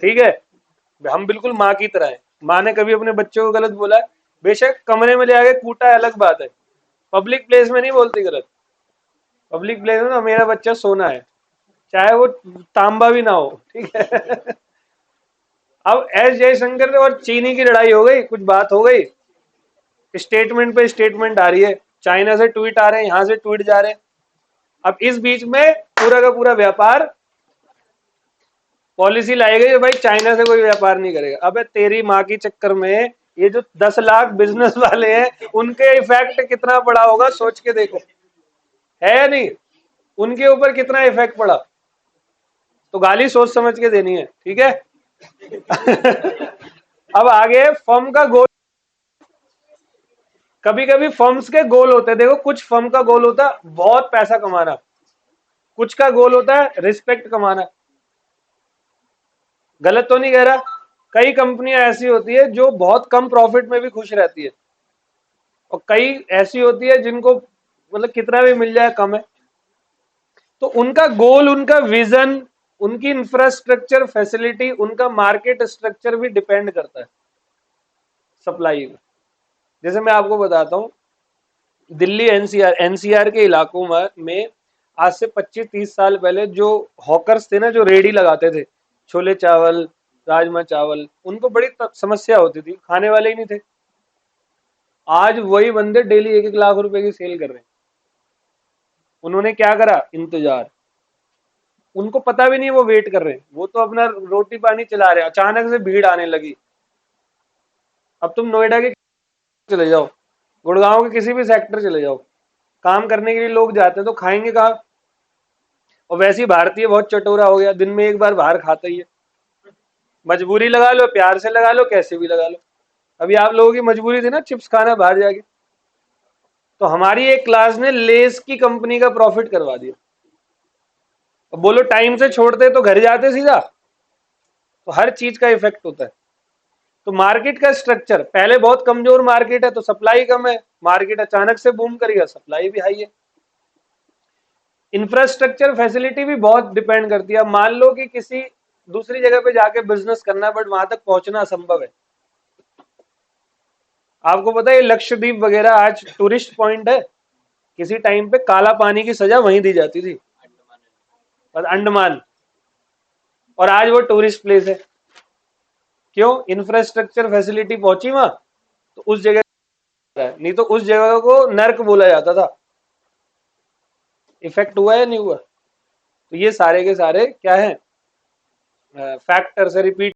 ठीक है। हम बिल्कुल माँ की तरह है, माँ ने कभी अपने बच्चों को गलत बोला है, बेशक कमरे में ले आके कूटा है अलग बात है, पब्लिक प्लेस में नहीं बोलती गलत। पब्लिक प्लेस में ना मेरा बच्चा सोना है, चाहे वो तांबा भी ना हो, ठीक है। अब एस जयशंकर और चीनी की लड़ाई हो गई, कुछ बात हो गई, स्टेटमेंट पे स्टेटमेंट आ रही है, चाइना से ट्वीट आ रहे हैं, यहां से ट्वीट जा रहे हैं। अब इस बीच में पूरा का पूरा व्यापार, पॉलिसी लाई गई भाई चाइना से कोई व्यापार नहीं करेगा। अबे तेरी माँ की चक्कर में ये जो 10 लाख बिजनेस वाले हैं उनके इफेक्ट कितना बड़ा होगा, सोच के देखो, है या नहीं? उनके ऊपर कितना इफेक्ट पड़ा। तो गाली सोच समझ के देनी है, ठीक है। अब आगे फर्म का गोल, कभी कभी फर्म्स के गोल होते हैं, देखो कुछ फर्म का गोल होता है बहुत पैसा कमाना, कुछ का गोल होता है रिस्पेक्ट कमाना। गलत तो नहीं कह रहा? कई कंपनियां ऐसी होती है जो बहुत कम प्रॉफिट में भी खुश रहती है, और कई ऐसी होती है जिनको मतलब कितना भी मिल जाए कम है। तो उनका गोल, उनका विजन, उनकी इंफ्रास्ट्रक्चर फैसिलिटी, उनका मार्केट स्ट्रक्चर भी डिपेंड करता है सप्लाई में। जैसे मैं आपको बताता हूँ, दिल्ली एनसीआर के इलाकों में आज से 25-30 साल पहले जो हॉकर्स थे ना, जो रेडी लगाते थे छोले चावल, राजमा चावल, उनको बड़ी समस्या होती थी, खाने वाले ही नहीं थे। आज वही बंदे डेली 1-1 लाख रुपए की सेल कर रहे हैं। उन्होंने क्या करा? इंतजार। उनको पता भी नहीं वो वेट कर रहे हैं, वो तो अपना रोटी पानी चला रहे हैं, अचानक से भीड़ आने लगी। अब तुम नोएडा के चले जाओ, गुड़गांव के किसी भी सेक्टर चले जाओ, काम करने के लिए लोग जाते हैं तो खाएंगे कहाँ? और वैसे ही भारतीय बहुत चटोरा हो गया, दिन में एक बार बाहर खाता ही है। मजबूरी लगा लो, प्यार से लगा लो, कैसे भी लगा लो। अभी आप लोगों की मजबूरी थी ना चिप्स खाना बाहर जाके, तो हमारी एक क्लास ने लेस की कंपनी का प्रॉफिट करवा दिया। अब बोलो टाइम से छोड़ते तो घर जाते सीधा। तो हर चीज का इफेक्ट होता है। तो मार्केट का स्ट्रक्चर, पहले बहुत कमजोर मार्केट है तो सप्लाई कम है, मार्केट अचानक से बूम करेगा, सप्लाई भी हाई है। इंफ्रास्ट्रक्चर फैसिलिटी भी बहुत डिपेंड करती है। मान लो कि किसी दूसरी जगह पे जाके बिजनेस करना है, बट वहां तक पहुंचना असंभव है। आपको पता है लक्षद्वीप वगैरह आज टूरिस्ट पॉइंट है, किसी टाइम पे काला पानी की सजा वहीं दी जाती थी, और अंडमान, और आज वो टूरिस्ट प्लेस है। क्यों? इंफ्रास्ट्रक्चर फैसिलिटी पहुंची वहां, तो उस जगह, नहीं तो उस जगह को नर्क बोला जाता था। इफेक्ट हुआ है नहीं हुआ? तो ये सारे के सारे क्या है? फैक्टर्स है, रिपीट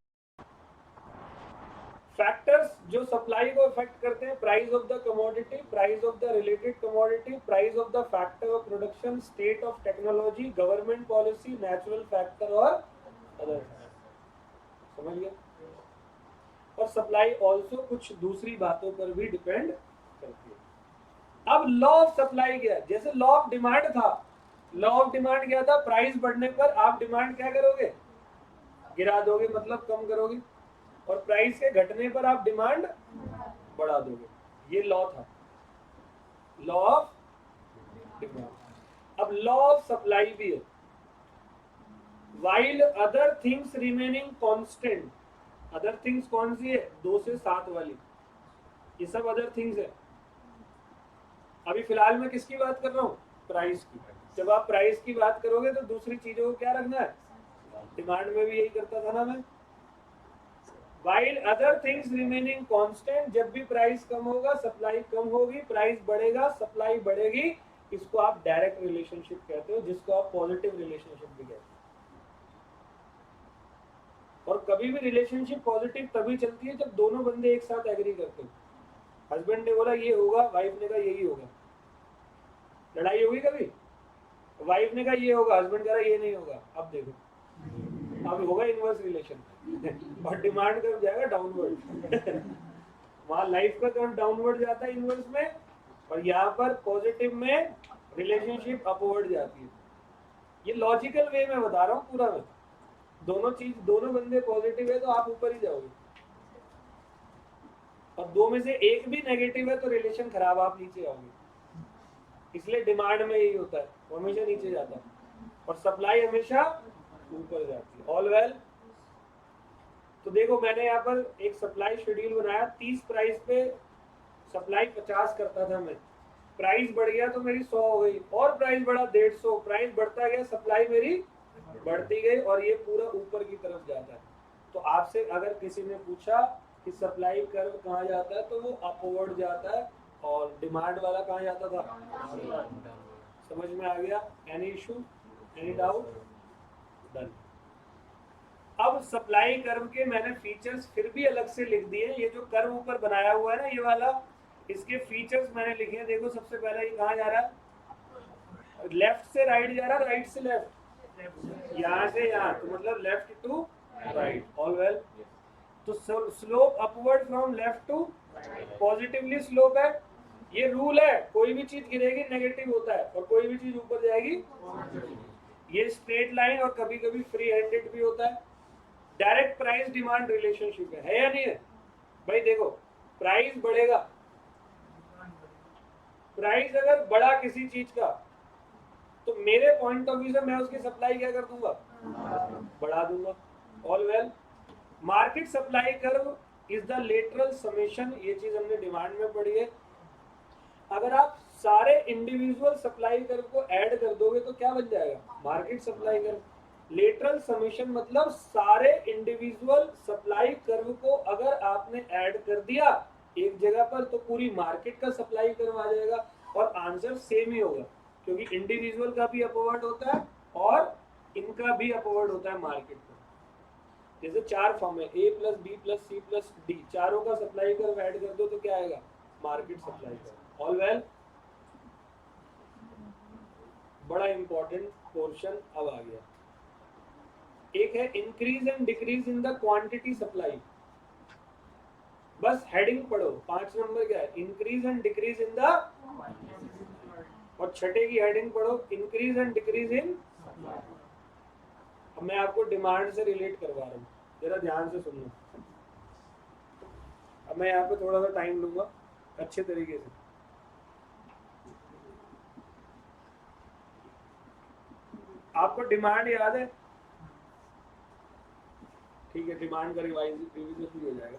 फैक्टर्स जो सप्लाई को इफेक्ट करते हैं। Price of the commodity, price of the related commodity, price of the factor of production, state of technology, government policy, natural factor और अदर। समझ गया? और सप्लाई ऑल्सो कुछ दूसरी बातों पर भी डिपेंड करती है। अब लॉ ऑफ सप्लाई क्या है? जैसे लॉ ऑफ डिमांड था, लॉ ऑफ डिमांड क्या था? प्राइस बढ़ने पर आप डिमांड क्या करोगे? गिरा दोगे, मतलब कम करोगे, और प्राइस के घटने पर आप डिमांड बढ़ा दोगे। ये लॉ था, लॉ ऑफ डिमांड। अब लॉ ऑफ सप्लाई भी है। While other things remaining constant, other things कौन सी है? 2 से 7 वाली, ये सब अदर थिंग्स है। अभी फिलहाल मैं किसकी बात कर रहा हूँ? प्राइस की। जब आप प्राइस की बात करोगे तो दूसरी चीजों को क्या रखना है? डिमांड में भी यही करता था ना मैं। While other things remaining constant, जब भी प्राइस कम होगा सप्लाई कम होगी, प्राइस बढ़ेगा सप्लाई बढ़ेगी। इसको आप डायरेक्ट रिलेशनशिप कहते हो, जिसको आप पॉजिटिव रिलेशनशिप भी कहते हो। और कभी भी रिलेशनशिप पॉजिटिव तभी चलती है जब दोनों बंदे एक साथ एग्री करते हो। हस्बैंड ने बोला ये होगा, वाइफ ने कहा यही होगा, लड़ाई होगी कभी? वाइफ ने कहा ये होगा, हस्बैंड कह रहा ये नहीं होगा, अब देखो, अब होगा इनवर्स रिलेशन। और डिमांड कर जाएगा डाउनवर्ड। वहां लाइफ का कर्व डाउनवर्ड जाता है इनवर्स में, और यहाँ पर पॉजिटिव में रिलेशनशिप अपवर्ड जाती है। ये लॉजिकल वे में बता रहा हूँ पूरा मैं। दोनों चीज, दोनों बंदे पॉजिटिव है तो आप ऊपर ही जाओगे, और 2 में से एक भी नेगेटिव है तो रिलेशन खराब, आप नीचे आओगे। इसलिए डिमांड में यही होता है, वो हमेशा नीचे जाता है, और सप्लाई हमेशा ऊपर जाती है। All well? तो देखो मैंने यहाँ पर एक सप्लाई शेड्यूल बनाया, 30 प्राइस पे सप्लाई 50 करता था मैं, प्राइस बढ़ गया तो मेरी 100 हो गई, और प्राइस बढ़ा 150, प्राइस बढ़ता गया, सप्लाई मेरी बढ़ती गई, और ये पूरा ऊपर की तरफ जाता है। तो आपसे अगर किसी ने पूछा कि सप्लाई कर्व कहाँ जाता है तो वो अपवर्ड जाता है और डिमांड वाला कहाँ जाता था। समझ में आ गया? Any issue, any doubt? Done. अब सप्लाई कर्व के मैंने फीचर्स फिर भी अलग से लिख दिए। ये जो कर्व ऊपर बनाया हुआ है ना ये वाला, इसके फीचर्स मैंने लिखे हैं। देखो सबसे पहले ये कहाँ जा रहा है, लेफ्ट से राइट जा रहा है, राइट से लेफ्ट, यहाँ से यहाँ, तो मतलब left to right. All well. तो slope upward from left to positively slope है। ये रूल है, कोई भी चीज गिरेगी नेगेटिव होता है और कोई भी चीज ऊपर जाएगी। ये स्ट्रेट लाइन और कभी कभी फ्री हैंडेड भी होता है। डायरेक्ट प्राइस डिमांड रिलेशनशिप है या नहीं है भाई? देखो प्राइस बढ़ेगा, प्राइस अगर बढ़ा किसी चीज का तो मेरे पॉइंट ऑफ व्यू से मैं उसकी सप्लाई क्या कर दूंगा, बढ़ा दूंगा। All well. Market supply curve is the lateral summation, ये चीज हमने डिमांड में पढ़ी है। अगर आप सारे इंडिविजुअल सप्लाई कर्व को ऐड कर दोगे तो क्या बन जाएगा, market supply curve. Lateral summation मतलब सारे इंडिविजुअल सप्लाई कर्व को अगर आपने ऐड कर दिया एक जगह पर तो पूरी मार्केट का सप्लाई कर्व आ जाएगा और आंसर सेम ही होगा, क्योंकि इंडिविजुअल का भी अपवर्ड होता है और इनका भी अपवर्ड होता है मार्केट का। जैसे चार फॉर्म है, A plus B plus C plus D, चारों का सप्लाई कर्व ऐड कर दो तो क्या आएगा, market supply curve. All well. बड़ा इंपॉर्टेंट पोर्शन अब आ गया। एक है increase and decrease in the quantity supply. बस हेडिंग पढ़ो, 5 नंबर क्या है, increase and decrease in the, और छठे की हेडिंग पढ़ो, इंक्रीज एंड डिक्रीज इन। अब मैं आपको डिमांड से रिलेट करवा रहा हूँ, जरा ध्यान से सुनना। अब मैं यहाँ पे थोड़ा सा टाइम लूंगा अच्छे तरीके से। आपको डिमांड याद है? ठीक है, डिमांड का रिवीजन भी हो जाएगा।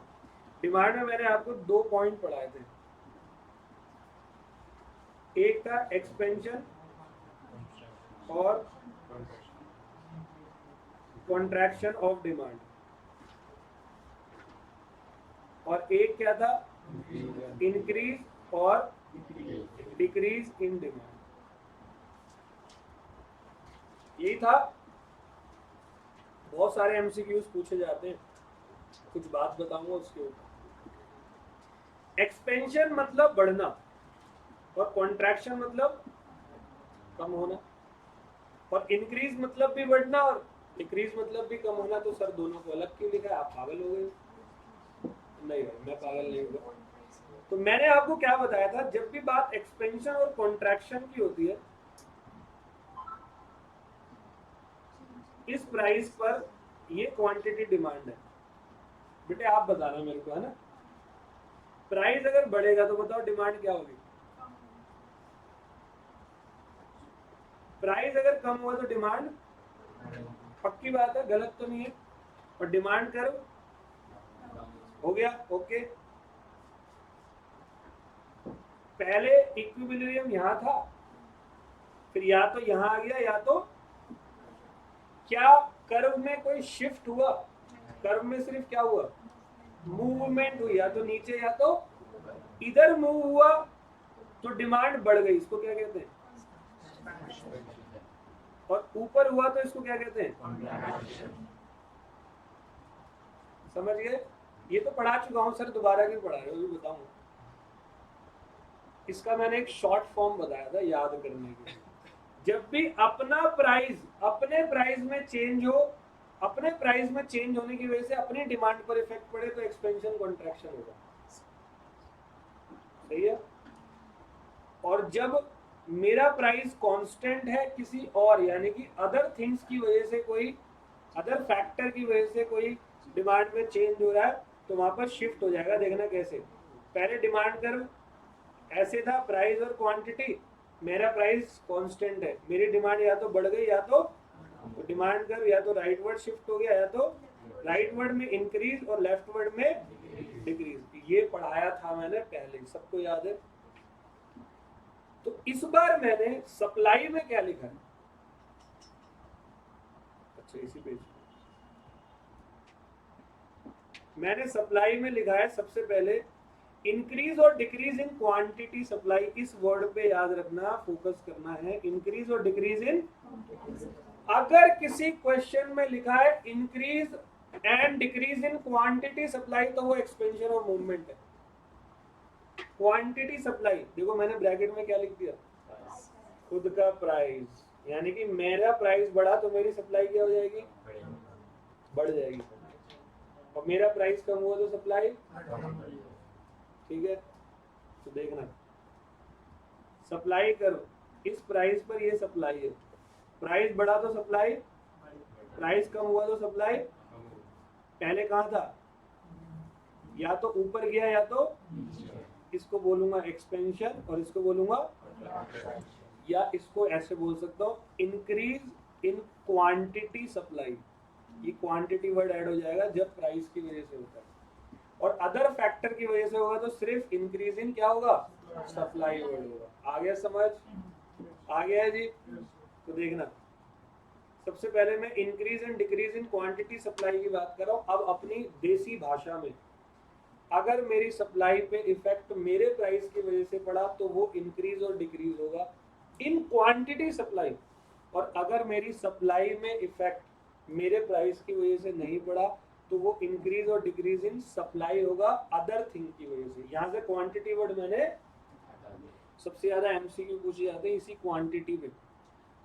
डिमांड में मैंने आपको 2 पॉइंट पढ़ाए थे। एक था एक्सपेंशन और कॉन्ट्रैक्शन ऑफ डिमांड, और एक क्या था, इंक्रीज और डिक्रीज इन डिमांड। यही था। बहुत सारे एमसीक्यूज पूछे जाते हैं, कुछ बात बताऊंगा उसके ऊपर। एक्सपेंशन मतलब बढ़ना और कॉन्ट्रैक्शन मतलब कम होना, और इंक्रीज मतलब भी बढ़ना और डिक्रीज मतलब भी कम होना। तो सर दोनों को अलग क्यों लिखा है, आप पागल हो गए? नहीं भाई, मैं पागल नहीं हुआ। तो मैंने आपको क्या बताया था, जब भी बात एक्सपेंशन और कॉन्ट्रैक्शन की होती है, इस प्राइस पर ये क्वांटिटी डिमांड है। बेटे आप बताना मेरे को, है ना? प्राइस अगर बढ़ेगा तो बताओ डिमांड क्या होगी, प्राइस अगर कम हुआ तो डिमांड, पक्की बात है, गलत तो नहीं है। और डिमांड करो हो गया, ओके। पहले इक्विलिब्रियम यहां था, फिर या तो यहां आ गया या तो, क्या कर्व में कोई शिफ्ट हुआ? कर्व में सिर्फ क्या हुआ, मूवमेंट हुई, या तो नीचे या तो इधर मूव हुआ तो डिमांड बढ़ गई, इसको क्या कहते हैं, और ऊपर हुआ तो इसको क्या कहते हैं, समझ गए? ये तो पढ़ा चुका हूं सर, दोबारा क्यों पढ़ा रहे हो, भी बताऊंगा। इसका मैंने एक शॉर्ट फॉर्म बताया था याद करने के लिए। जब भी अपना प्राइस अपने प्राइस में चेंज हो, अपने प्राइस में चेंज होने की वजह से अपनी डिमांड पर इफेक्ट पड़े तो एक्सपेंशन कॉन्ट्रैक्शन होगा, सही है? और जब मेरा प्राइस कांस्टेंट है किसी और, यानी कि अदर थिंग्स की वजह से, कोई अदर फैक्टर की वजह से कोई डिमांड में चेंज हो रहा है तो वहां पर शिफ्ट हो जाएगा। देखना कैसे, पहले डिमांड कर्व ऐसे था, प्राइस और क्वांटिटी, मेरा प्राइस कांस्टेंट है, मेरी डिमांड या तो बढ़ गई या तो डिमांड कर्व या तो राइटवर्ड शिफ्ट हो गया या तो राइटवर्ड में इंक्रीज और लेफ्टवर्ड में डिक्रीज। ये पढ़ाया था मैंने पहले, सबको याद है? तो इस बार मैंने सप्लाई में क्या लिखा है, अच्छा इसी पेज, मैंने सप्लाई में लिखा है सबसे पहले इंक्रीज और डिक्रीज इन क्वांटिटी सप्लाई। इस वर्ड पे याद रखना, फोकस करना है, इंक्रीज और डिक्रीज इन। अगर किसी क्वेश्चन में लिखा है increase and decrease in quantity supply तो वो एक्सपेंशन और मूवमेंट है। क्वांटिटी सप्लाई, देखो मैंने ब्रैकेट में क्या लिख दिया, खुद का प्राइस, यानी कि मेरा प्राइस बढ़ा तो मेरी सप्लाई क्या हो जाएगी, बढ़ जाएगी, और मेरा प्राइस कम हुआ तो सप्लाई, ठीक है। तो देखना, सप्लाई करो इस प्राइस पर, ये सप्लाई है, प्राइस बढ़ा तो सप्लाई, प्राइस कम हुआ तो सप्लाई। पहले कहाँ था, या तो ऊपर गया या तो, इसको बोलूंगा एक्सपेंशन और इसको बोलूंगा, या इसको ऐसे बोल सकता हूँ इंक्रीज इन क्वांटिटी सप्लाई। ये क्वांटिटी वर्ड ऐड हो जाएगा जब प्राइस की वजह से होता है, और अदर फैक्टर की वजह से होगा तो सिर्फ इंक्रीज इन क्या होगा, सप्लाई वर्ड होगा। आ गया समझ, आ गया है जी। तो देखना, सबसे पहले मैं increase and decrease in quantity supply की बात कर रहा हूं। अब अपनी देसी भाषा में, अगर मेरी सप्लाई पे इफेक्ट मेरे प्राइस की वजह से पड़ा तो वो इंक्रीज और डिक्रीज होगा इन क्वांटिटी सप्लाई, और अगर मेरी सप्लाई में इफेक्ट मेरे प्राइस की वजह से नहीं पड़ा तो वो इंक्रीज और डिक्रीज इन सप्लाई होगा अदर थिंग की वजह से। यहां से क्वांटिटी वर्ड मैंने, सबसे ज्यादा एमसीक्यू पूछे जाते हैं इसी क्वांटिटी पे।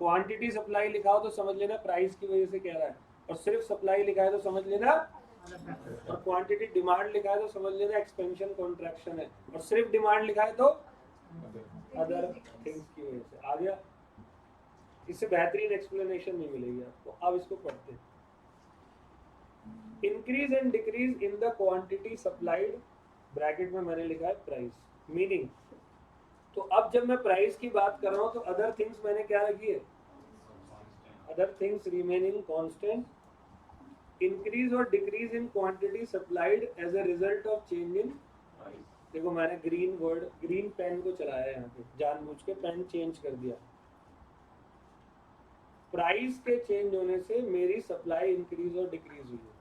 क्वांटिटी सप्लाई लिखा हो तो समझ लेना प्राइस की वजह से कह रहा है, और सिर्फ सप्लाई लिखा है तो समझ लेना, और क्वांटिटी डिमांड लिखा है तो समझ लेना एक्सपेंशन कॉन्ट्रैक्शन है, और सिर्फ डिमांड लिखा है तो अदर थिंग्स की वजह से। आ गया, इससे बेहतरीन एक्सप्लेनेशन नहीं मिलेगी आपको। अब इसको पढ़ते हैं, increase and decrease in the quantity supplied, bracket में मैंने लिखा है प्राइस, मीनिंग। तो अब जब मैं प्राइस की बात कर रहा हूं तो अदर थिंग्स मैंने क्या रखी है, other things remaining constant, increase और decrease in quantity supplied as a result of change in. देखो मैंने ग्रीन वर्ड, ग्रीन पेन को चलाया यहाँ पे, जानबूझ के पेन चेंज कर दिया। प्राइस के चेंज होने से मेरी सप्लाई इंक्रीज और डिक्रीज हुई है,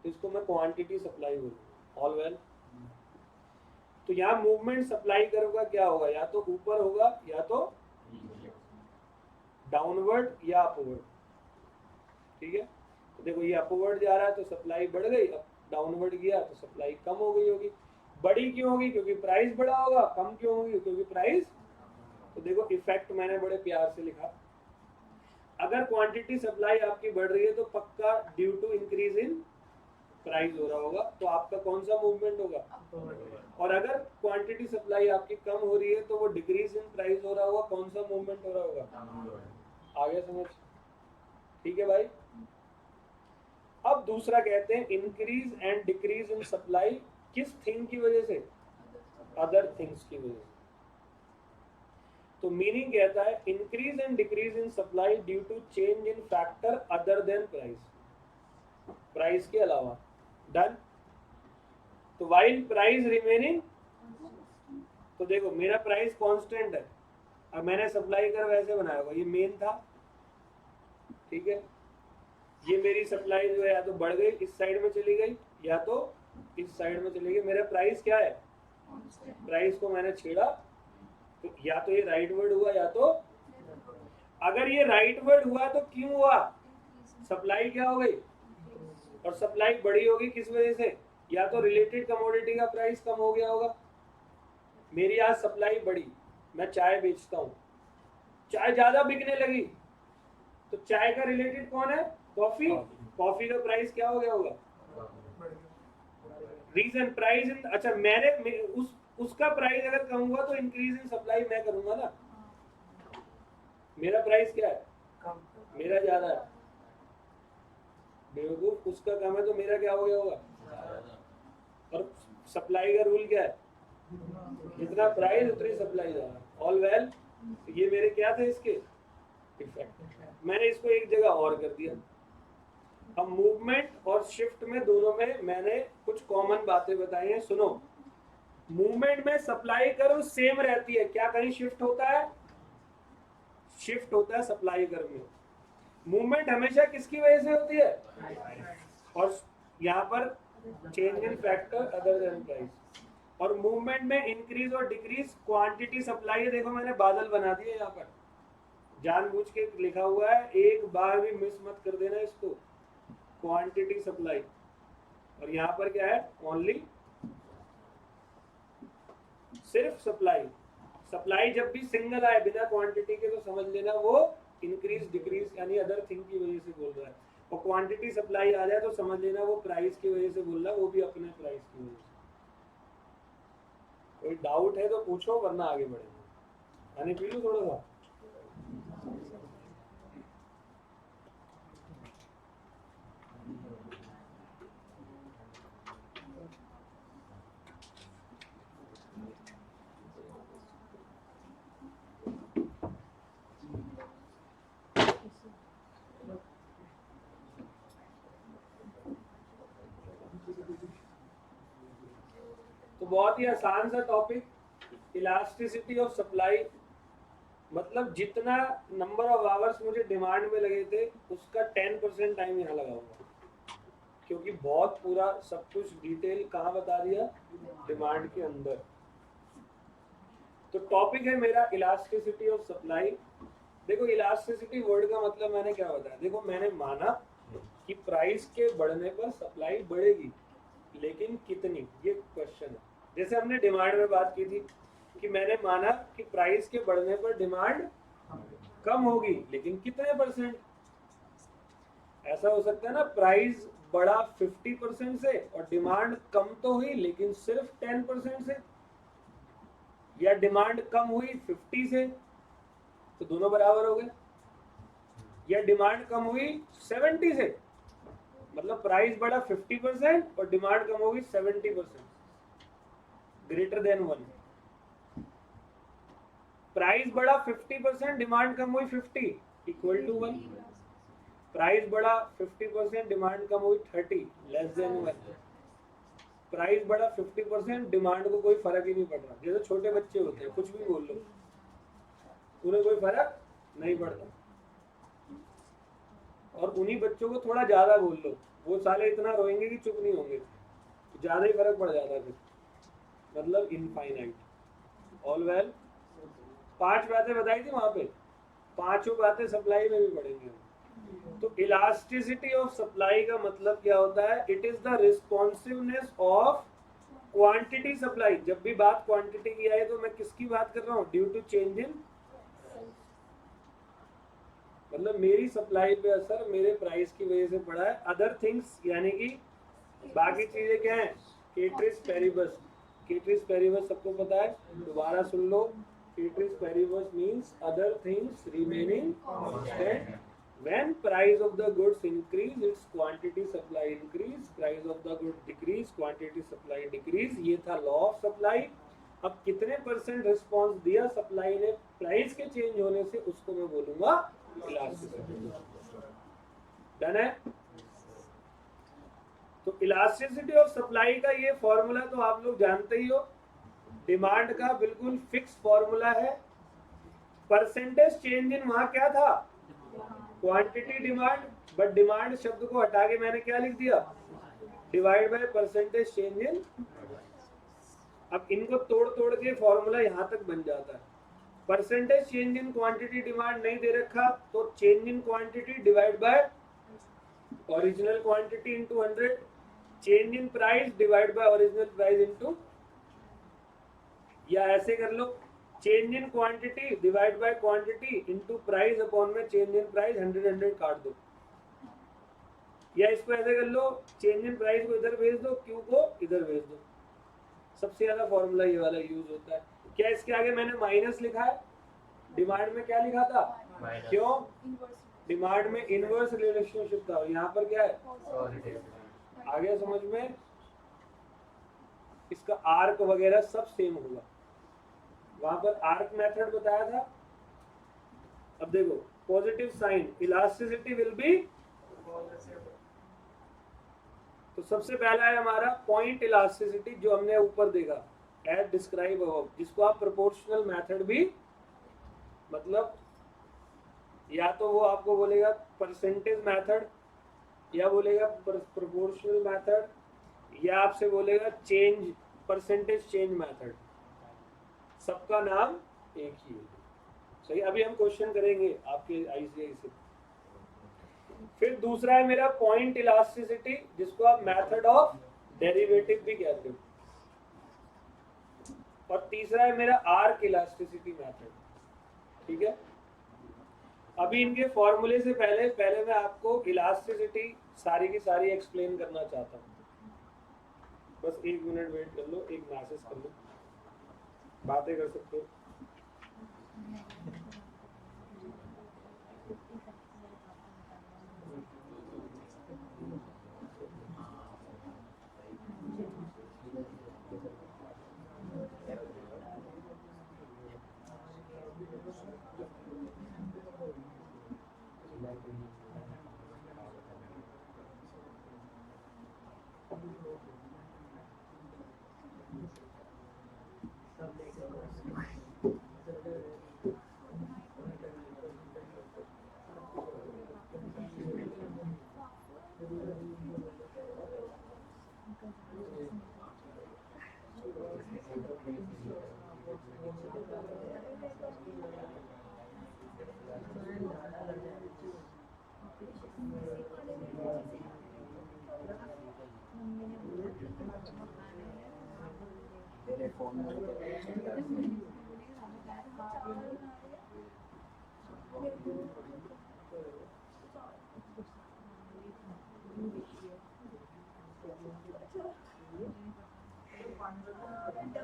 तो इसको मैं क्वांटिटी सप्लाई बोलूंगा। ऑल वेल, तो यहाँ मूवमेंट सप्लाई कर्व का क्या होगा, या तो ऊपर होगा या तो डाउनवर्ड या अपवर्ड, ठीक है। तो देखो ये अपवर्ड जा रहा है तो सप्लाई बढ़ गई, अब डाउनवर्ड गया तो सप्लाई कम हो गई होगी। बड़ी क्यों होगी, क्योंकि प्राइस बढ़ा होगा। कम क्यों होगी, क्योंकि प्राइस। तो देखो इफेक्ट मैंने बड़े प्यार से लिखा, अगर क्वांटिटी सप्लाई आपकी बढ़ रही है तो पक्का due to increase in price हो रहा होगा, तो आपका कौन सा मूवमेंट होगा, और अगर क्वांटिटी सप्लाई आपकी कम हो रही है तो वो डिक्रीज इन प्राइस हो रहा होगा, कौन सा मूवमेंट हो रहा होगा। आगे समझ, ठीक है भाई। अब दूसरा कहते हैं increase and decrease in supply, किस थिंग की वजह से, अदर थिंग्स की वजह से। तो मीनिंग कहता है increase and decrease in supply due to change in factor other than price, price के अलावा। डन। तो वाइल प्राइस रिमेनिंग, तो देखो मेरा प्राइस कांस्टेंट है, अब मैंने सप्लाई कर वैसे बनाया होगा, ये मेन था, ठीक है। ये मेरी सप्लाई जो है या तो बढ़ गई इस साइड में चली गई या तो इस साइड में चली गई, मेरा प्राइस क्या है, प्राइस को मैंने छेड़ा, तो या तो ये राइट वर्ड हुआ या तो, अगर ये राइट वर्ड हुआ तो क्यों हुआ, सप्लाई क्या हो गई, और सप्लाई बड़ी होगी किस वजह से, या तो रिलेटेड कमोडिटी का प्राइस कम हो गया होगा। मेरी आज सप्लाई बढ़ी, मैं चाय बेचता हूँ, चाय ज्यादा बिकने लगी, तो चाय का रिलेटेड कौन है, कॉफी, कॉफी का प्राइस क्या हो गया होगा, रीजन प्राइस इन। अच्छा मैंने उसका प्राइस अगर कम हुआ तो इंक्रीज इन सप्लाई मैं करूंगा ना, मेरा प्राइस क्या है, मेरा ज्यादा है, बेवकूफ, उसका कम है तो मेरा क्या हो गया होगा। और सप्लाई का रूल क्या है, जितना प्राइस उतनी सप्लाई ज्यादा। ऑल वेल, ये मेरे क्या थे इसके इफेक्ट, मैंने इसको एक जगह और कर दिया। अब मूवमेंट और शिफ्ट में दोनों में मैंने कुछ कॉमन बातें बताई हैं, सुनो। मूवमेंट में सप्लाई कर्व सेम रहती है, क्या कहीं शिफ्ट होता है, शिफ्ट होता है सप्लाई कर्व में। मूवमेंट हमेशा किसकी वजह से होती है, और यहाँ पर change in factor other than price. और मूवमेंट में इंक्रीज और डिक्रीज क्वांटिटी सप्लाई है। देखो मैंने बादल बना दिए यहाँ पर, जानबूझ के लिखा हुआ है, एक बार भी मिस मत कर देना इसको। क्वांटिटी सप्लाई, और यहाँ पर क्या है, ओनली सिर्फ सप्लाई। सप्लाई जब भी सिंगल आए बिना क्वांटिटी के तो समझ लेना वो इंक्रीज डिक्रीज यानी अदर थिंग की वजह से बोल रहा है, और क्वांटिटी सप्लाई आ जाए तो समझ लेना वो प्राइस की वजह से बोल रहा है, वो भी अपने प्राइस की वजह से। कोई डाउट है तो पूछो वरना आगे बढ़ेंगे। यानी पी लो थोड़ा सा। तो बहुत ही आसान सा टॉपिक, इलास्टिसिटी ऑफ सप्लाई। मतलब जितना नंबर ऑफ आवर्स मुझे डिमांड में लगे थे उसका 10% टाइम यहाँ लगाऊंगा, क्योंकि बहुत पूरा सब कुछ डिटेल कहाँ बता दिया, डिमांड के अंदर। तो टॉपिक है मेरा इलास्टिसिटी ऑफ सप्लाई। देखो इलास्टिसिटी वर्ड का मतलब मैंने क्या बताया, देखो मैंने माना कि प्राइस के बढ़ने पर सप्लाई बढ़ेगी, लेकिन कितनी, ये क्वेश्चन है। जैसे हमने डिमांड में बात की थी कि मैंने माना कि प्राइस के बढ़ने पर डिमांड कम होगी, लेकिन कितने परसेंट। ऐसा हो सकता है ना, प्राइस बढ़ा 50% से और डिमांड कम तो हुई लेकिन सिर्फ 10% से, या डिमांड कम हुई 50 से, तो दोनों बराबर हो गए। या डिमांड कम हुई 70 से, मतलब प्राइस बढ़ा 50% और डिमांड कम होगी 70%, ग्रेटर देन 1। प्राइस बढ़ा 50%, डिमांड कम हुई 50, इक्वल टू 1। प्राइस बढ़ा 50%, डिमांड कम हुई 30, लेस देन 1। प्राइस बढ़ा 50%, डिमांड को कोई फर्क ही नहीं पड़ रहा। जैसे छोटे बच्चे होते हैं, कुछ भी बोल लो उन्हें कोई फर्क नहीं पड़ता, और उन्हीं बच्चों को थोड़ा ज्यादा बोल लो, वो साले इतना रोएंगे कि चुप नहीं होंगे, ज्यादा ही फर्क पड़ जाता है फिर, मतलब इनफाइनाइट। ऑल वेल, 5 बातें बताई थी वहां पे, 5 बातें सप्लाई में भी पढ़ेंगे। तो इलास्टिसिटी ऑफ सप्लाई का मतलब क्या होता है, it is the responsiveness of quantity supply. जब भी बात क्वांटिटी की आई तो मैं किसकी बात कर रहा हूँ, ड्यू टू चेंज इन, मतलब मेरी सप्लाई पे असर मेरे प्राइस की वजह से पड़ा है। अदर थिंग्स यानी कि बाकी चीजें क्या है, केट्रिस पेरिबस। केट्रिस पेरिबस सबको पता है, दोबारा सुन लो। Ceteris paribus means other things remaining constant, when price of the goods increase its quantity supply increase, price of the goods decrease quantity supply decrease। ये था लॉ ऑफ सप्लाई। अब कितने परसेंट रिस्पॉन्स दिया सप्लाई ने price के change होने से, उसको मैं बोलूंगा इलास्टिसिटी। डन है। तो इलास्टिसिटी ऑफ सप्लाई का ये फॉर्मूला तो आप लोग जानते ही हो, डिमांड का बिल्कुल फिक्स फॉर्मूला है। परसेंटेज चेंज इन वहां क्या था, क्वांटिटी डिमांड, बट डिमांड शब्द को हटा के मैंने क्या लिख दिया, डिवाइड बाय परसेंटेज चेंज इन। अब इनको तोड़ तोड़ के फॉर्मूला यहां तक बन जाता है। Percentage change in quantity demand नहीं दे रखा तो change in quantity divide by original quantity into 100, change in price divide by original price into, या ऐसे कर लो, change in quantity divide by quantity into price upon में चेंज इन प्राइस, 100 काट दो। या इसको ऐसे कर लो, चेंज इन प्राइस को इधर भेज दो, क्यू को इधर भेज दो। सबसे ज्यादा फॉर्मूला ये वाला यूज होता है। क्या इसके आगे मैंने माइनस लिखा है, डिमांड में क्या लिखा था, क्यों, डिमांड में इनवर्स रिलेशनशिप था, यहाँ पर क्या है, आगे समझ में। इसका आर्क वगैरह सब सेम होगा, वहां पर आर्क मेथड बताया था। अब देखो positive sign, elasticity will be, तो सबसे पहला है हमारा पॉइंट इलास्टिसिटी, जो हमने ऊपर देखा, एज डिस्क्राइब अबव, जिसको आप प्रोपोर्शनल मेथड भी, मतलब या तो वो आपको बोलेगा परसेंटेज मेथड, या बोलेगा प्रोपोर्शनल मेथड, ये आपसे बोलेगा चेंज, परसेंटेज चेंज मेथड, सबका नाम एक ही है। सही, अभी हम क्वेश्चन करेंगे आपके आईसीआई से। फिर दूसरा है मेरा पॉइंट इलास्टिसिटी, जिसको आप मेथड ऑफ डेरिवेटिव भी कहते हो। और तीसरा है मेरा आर्क इलास्टिसिटी मेथड। ठीक है, अभी इनके फॉर्मूले से पहले पहले मैं आपको इलास्टिसिटी सारी की सारी एक्सप्लेन करना चाहता हूँ। बस 1 मिनट वेट कर लो, एक मैसेज कर लो, बातें कर सकते हो।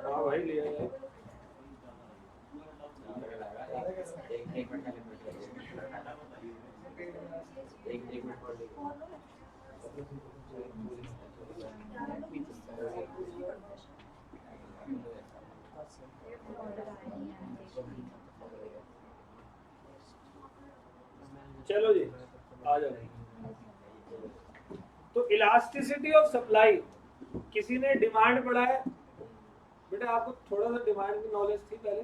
हाँ भाई, लिया जाए। चलो जी, आ जाओ। तो इलास्टिसिटी ऑफ सप्लाई, किसी ने डिमांड बढ़ाया, बेटा आपको थोड़ा सा डिमांड की नॉलेज थी पहले?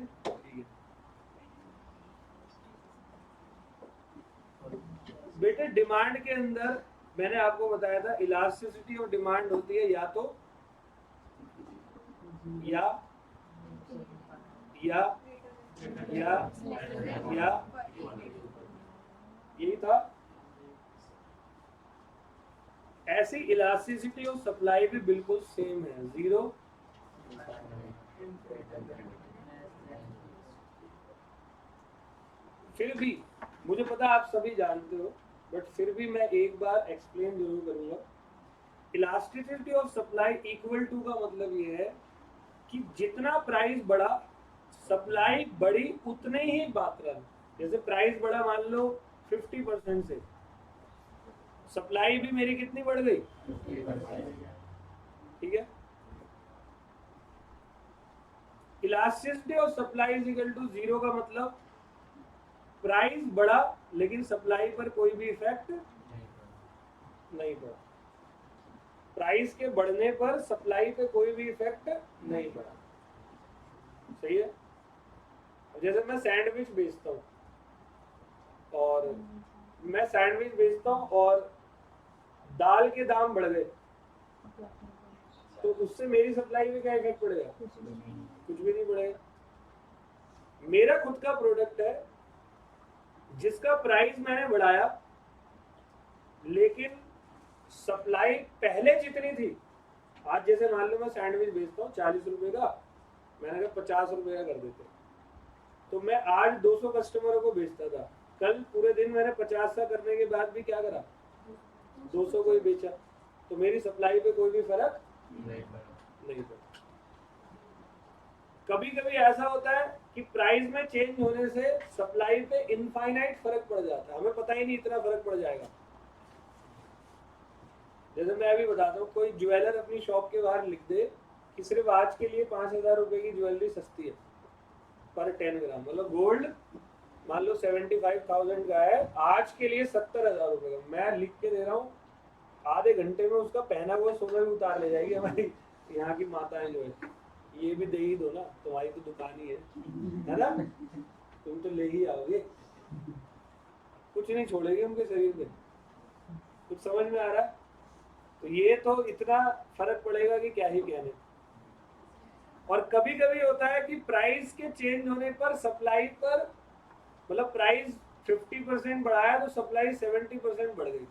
बेटे डिमांड के अंदर मैंने आपको बताया था इलास्टिसिटी ऑफ डिमांड होती है या तो या या या या यही था। ऐसी इलास्टिसिटी ऑफ सप्लाई भी बिल्कुल सेम है, 0। फिर भी मुझे पता आप सभी जानते हो, बट फिर भी मैं एक बार एक्सप्लेन जरूर करूंगा। Elasticity of supply equal to का मतलब ये है कि जितना प्राइस बढ़ा, सप्लाई बढ़ी उतने ही मात्रा में। जैसे प्राइस बढ़ा मान लो 50% से, सप्लाई भी मेरी कितनी बढ़ गई? ठीक है, elasticity of supply is equal to 0 का मतलब प्राइस बढ़ा लेकिन सप्लाई पर कोई भी इफेक्ट नहीं पड़ा। प्राइस के बढ़ने पर सप्लाई पे कोई भी इफेक्ट नहीं पड़ा। सही है। जैसे मैं सैंडविच बेचता हूँ और दाल के दाम बढ़ गए, तो उससे मेरी सप्लाई में क्या इफेक्ट पड़ेगा? कुछ भी नहीं पड़ेगा। मेरा खुद का प्रोडक्ट है जिसका प्राइस मैंने बढ़ाया, लेकिन सप्लाई पहले जितनी थी, आज जैसे मान लो मैं सैंडविच बेचता हूँ 40 रुपए का, मैंने कहा 50 रुपए का कर देते, तो मैं आज 200 कस्टमरों को बेचता था, कल पूरे दिन मैंने 50 का करने के बाद भी क्या करा? 200 को ही बेचा, तो मेरी सप्लाई पे कोई भी फर्क नहीं पड़ा। कभी कभी ऐसा होता है कि प्राइस में चेंज होने से सप्लाई पे इनफाइनाइट फर्क पड़ जाता है, हमें पता ही नहीं इतना फर्क पड़ जाएगा। जैसे मैं अभी बताता हूँ, कोई ज्वेलर अपनी शॉप के बाहर लिख दे कि सिर्फ आज के लिए 5,000 रुपए की ज्वेलरी सस्ती है पर 10 ग्राम, मतलब गोल्ड मान लो 75,000 का है, आज के लिए 70,000 रुपए का मैं लिख के दे रहा हूँ, आधे घंटे में उसका पहना हुआ सोना भी उतार ले जाएगी हमारी यहाँ की माताएं जो है। ये भी दे ही दो ना, तुम्हारी तो दुकान ही है ना, तुम तो ले ही आओगे, कुछ नहीं छोड़ेगी उनके शरीर में। कुछ समझ में आ रहा है? तो ये तो इतना फर्क पड़ेगा कि क्या ही कहने। और कभी कभी होता है कि प्राइस के चेंज होने पर सप्लाई पर, मतलब प्राइस 50% बढ़ाया तो सप्लाई 70% बढ़ गई,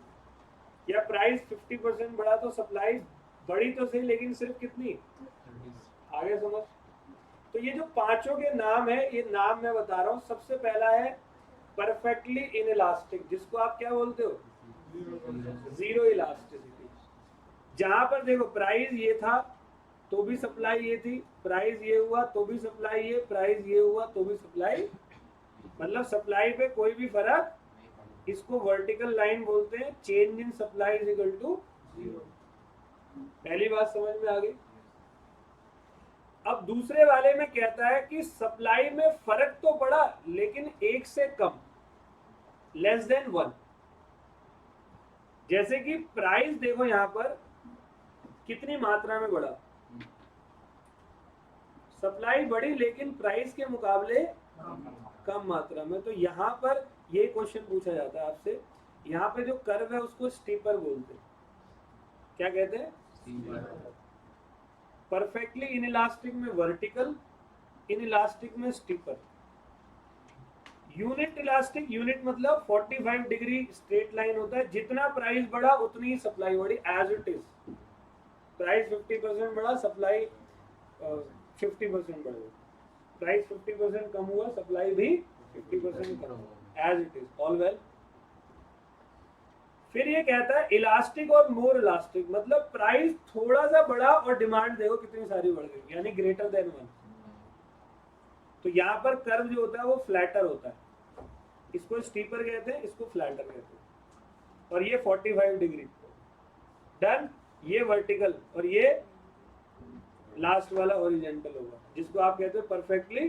या प्राइस 50% बढ़ा तो सप्लाई बढ़ी तो सही लेकिन सिर्फ कितनी, आगे समझ। तो ये जो पांचों के नाम है, ये नाम मैं बता रहा हूं। सबसे पहला है परफेक्टली इनइलास्टिक, जिसको आप क्या बोलते हो, जीरो इलास्टिसिटी। जहां पर देखो प्राइस ये था तो भी सप्लाई ये थी, प्राइस ये हुआ तो भी सप्लाई ये, प्राइस ये हुआ तो भी सप्लाई, मतलब सप्लाई पे कोई भी फर्क, इसको वर्टिकल लाइन बोलते हैं। Change in supply is equal to zero. पहली बात समझ में आ गई। अब दूसरे वाले में कहता है कि सप्लाई में फर्क तो पड़ा लेकिन एक से कम, लेस देन वन। जैसे कि प्राइस देखो यहां पर कितनी मात्रा में बढ़ा, सप्लाई बढ़ी लेकिन प्राइस के मुकाबले कम मात्रा में। तो यहां पर ये क्वेश्चन पूछा जाता है आपसे, यहाँ पे जो कर्व है उसको स्टीपर बोलते हैं। क्या कहते हैं, परफेक्टली इनइलास्टिक में वर्टिकल, इनइलास्टिक में स्टीपर। यूनिट इलास्टिक, यूनिट मतलब 45 डिग्री स्ट्रेट लाइन होता है, जितना प्राइस बढ़ा उतनी ही सप्लाई बढ़ी, एज इट इज। प्राइस 50% बढ़ा, सप्लाई 50% बढ़ गई, प्राइस 50% कम हुआ, सप्लाई भी 50% कम हुआ, as it is, all well. फिर ये कहता है इलास्टिक और मोर इलास्टिक, मतलब प्राइस थोड़ा सा बढ़ा और डिमांड देखो कितनी सारी बढ़ गई, यानी ग्रेटर देन वन। तो यहाँ पर कर्व जो होता है वो फ्लैटर होता है, इसको स्टीपर कहते हैं, इसको फ्लैटर कहते हैं। और ये 45 डिग्री, डन। ये वर्टिकल और ये लास्ट वाला हॉरिजॉन्टल होगा, जिसको आप कहते हो परफेक्टली,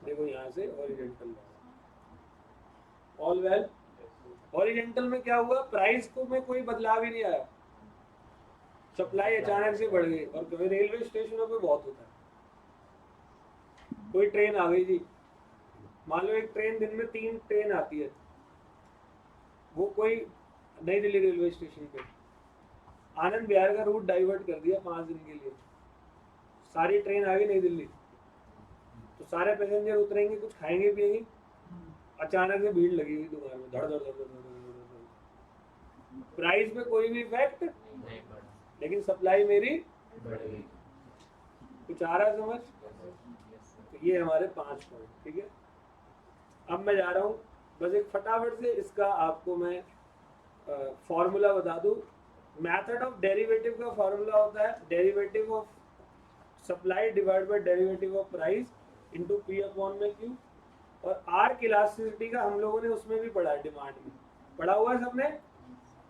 देखो यहां से हॉरिजॉन्टल, ऑल वेल। हॉरिजॉन्टल में क्या हुआ, प्राइस को में कोई बदलाव ही नहीं आया, सप्लाई अचानक से बढ़ गई। और कभी रेलवे स्टेशनों पे बहुत होता है, कोई ट्रेन आ गई जी, मान लो एक ट्रेन दिन में 3 ट्रेन आती है, वो कोई नई दिल्ली रेलवे स्टेशन पे आनंद विहार का रूट डाइवर्ट कर दिया 5 दिन के लिए, सारी ट्रेन आ गई नई दिल्ली, तो सारे पैसेंजर उतरेंगे, कुछ खाएंगे पिएंगे, अचानक से भीड़ लगी हुई दुकान में, धड़ धड़ धड़ धड़ धड़, प्राइस में कोई भी इफेक्ट लेकिन सप्लाई मेरी, कुछ आ रहा है समझ। तो ये हमारे 5 पॉइंट, ठीक है। अब मैं जा रहा हूँ, बस एक फटाफट से इसका आपको मैं फॉर्मूला बता दूं। मेथड ऑफ डेरिवेटिव का फॉर्मूला होता है derivative of supply divide bye derivative of price into P upon में क्यू। और आर्क इलास्टिसिटी का हम लोगों ने उसमें भी पढ़ा है, डिमांड में पढ़ा हुआ है सबने,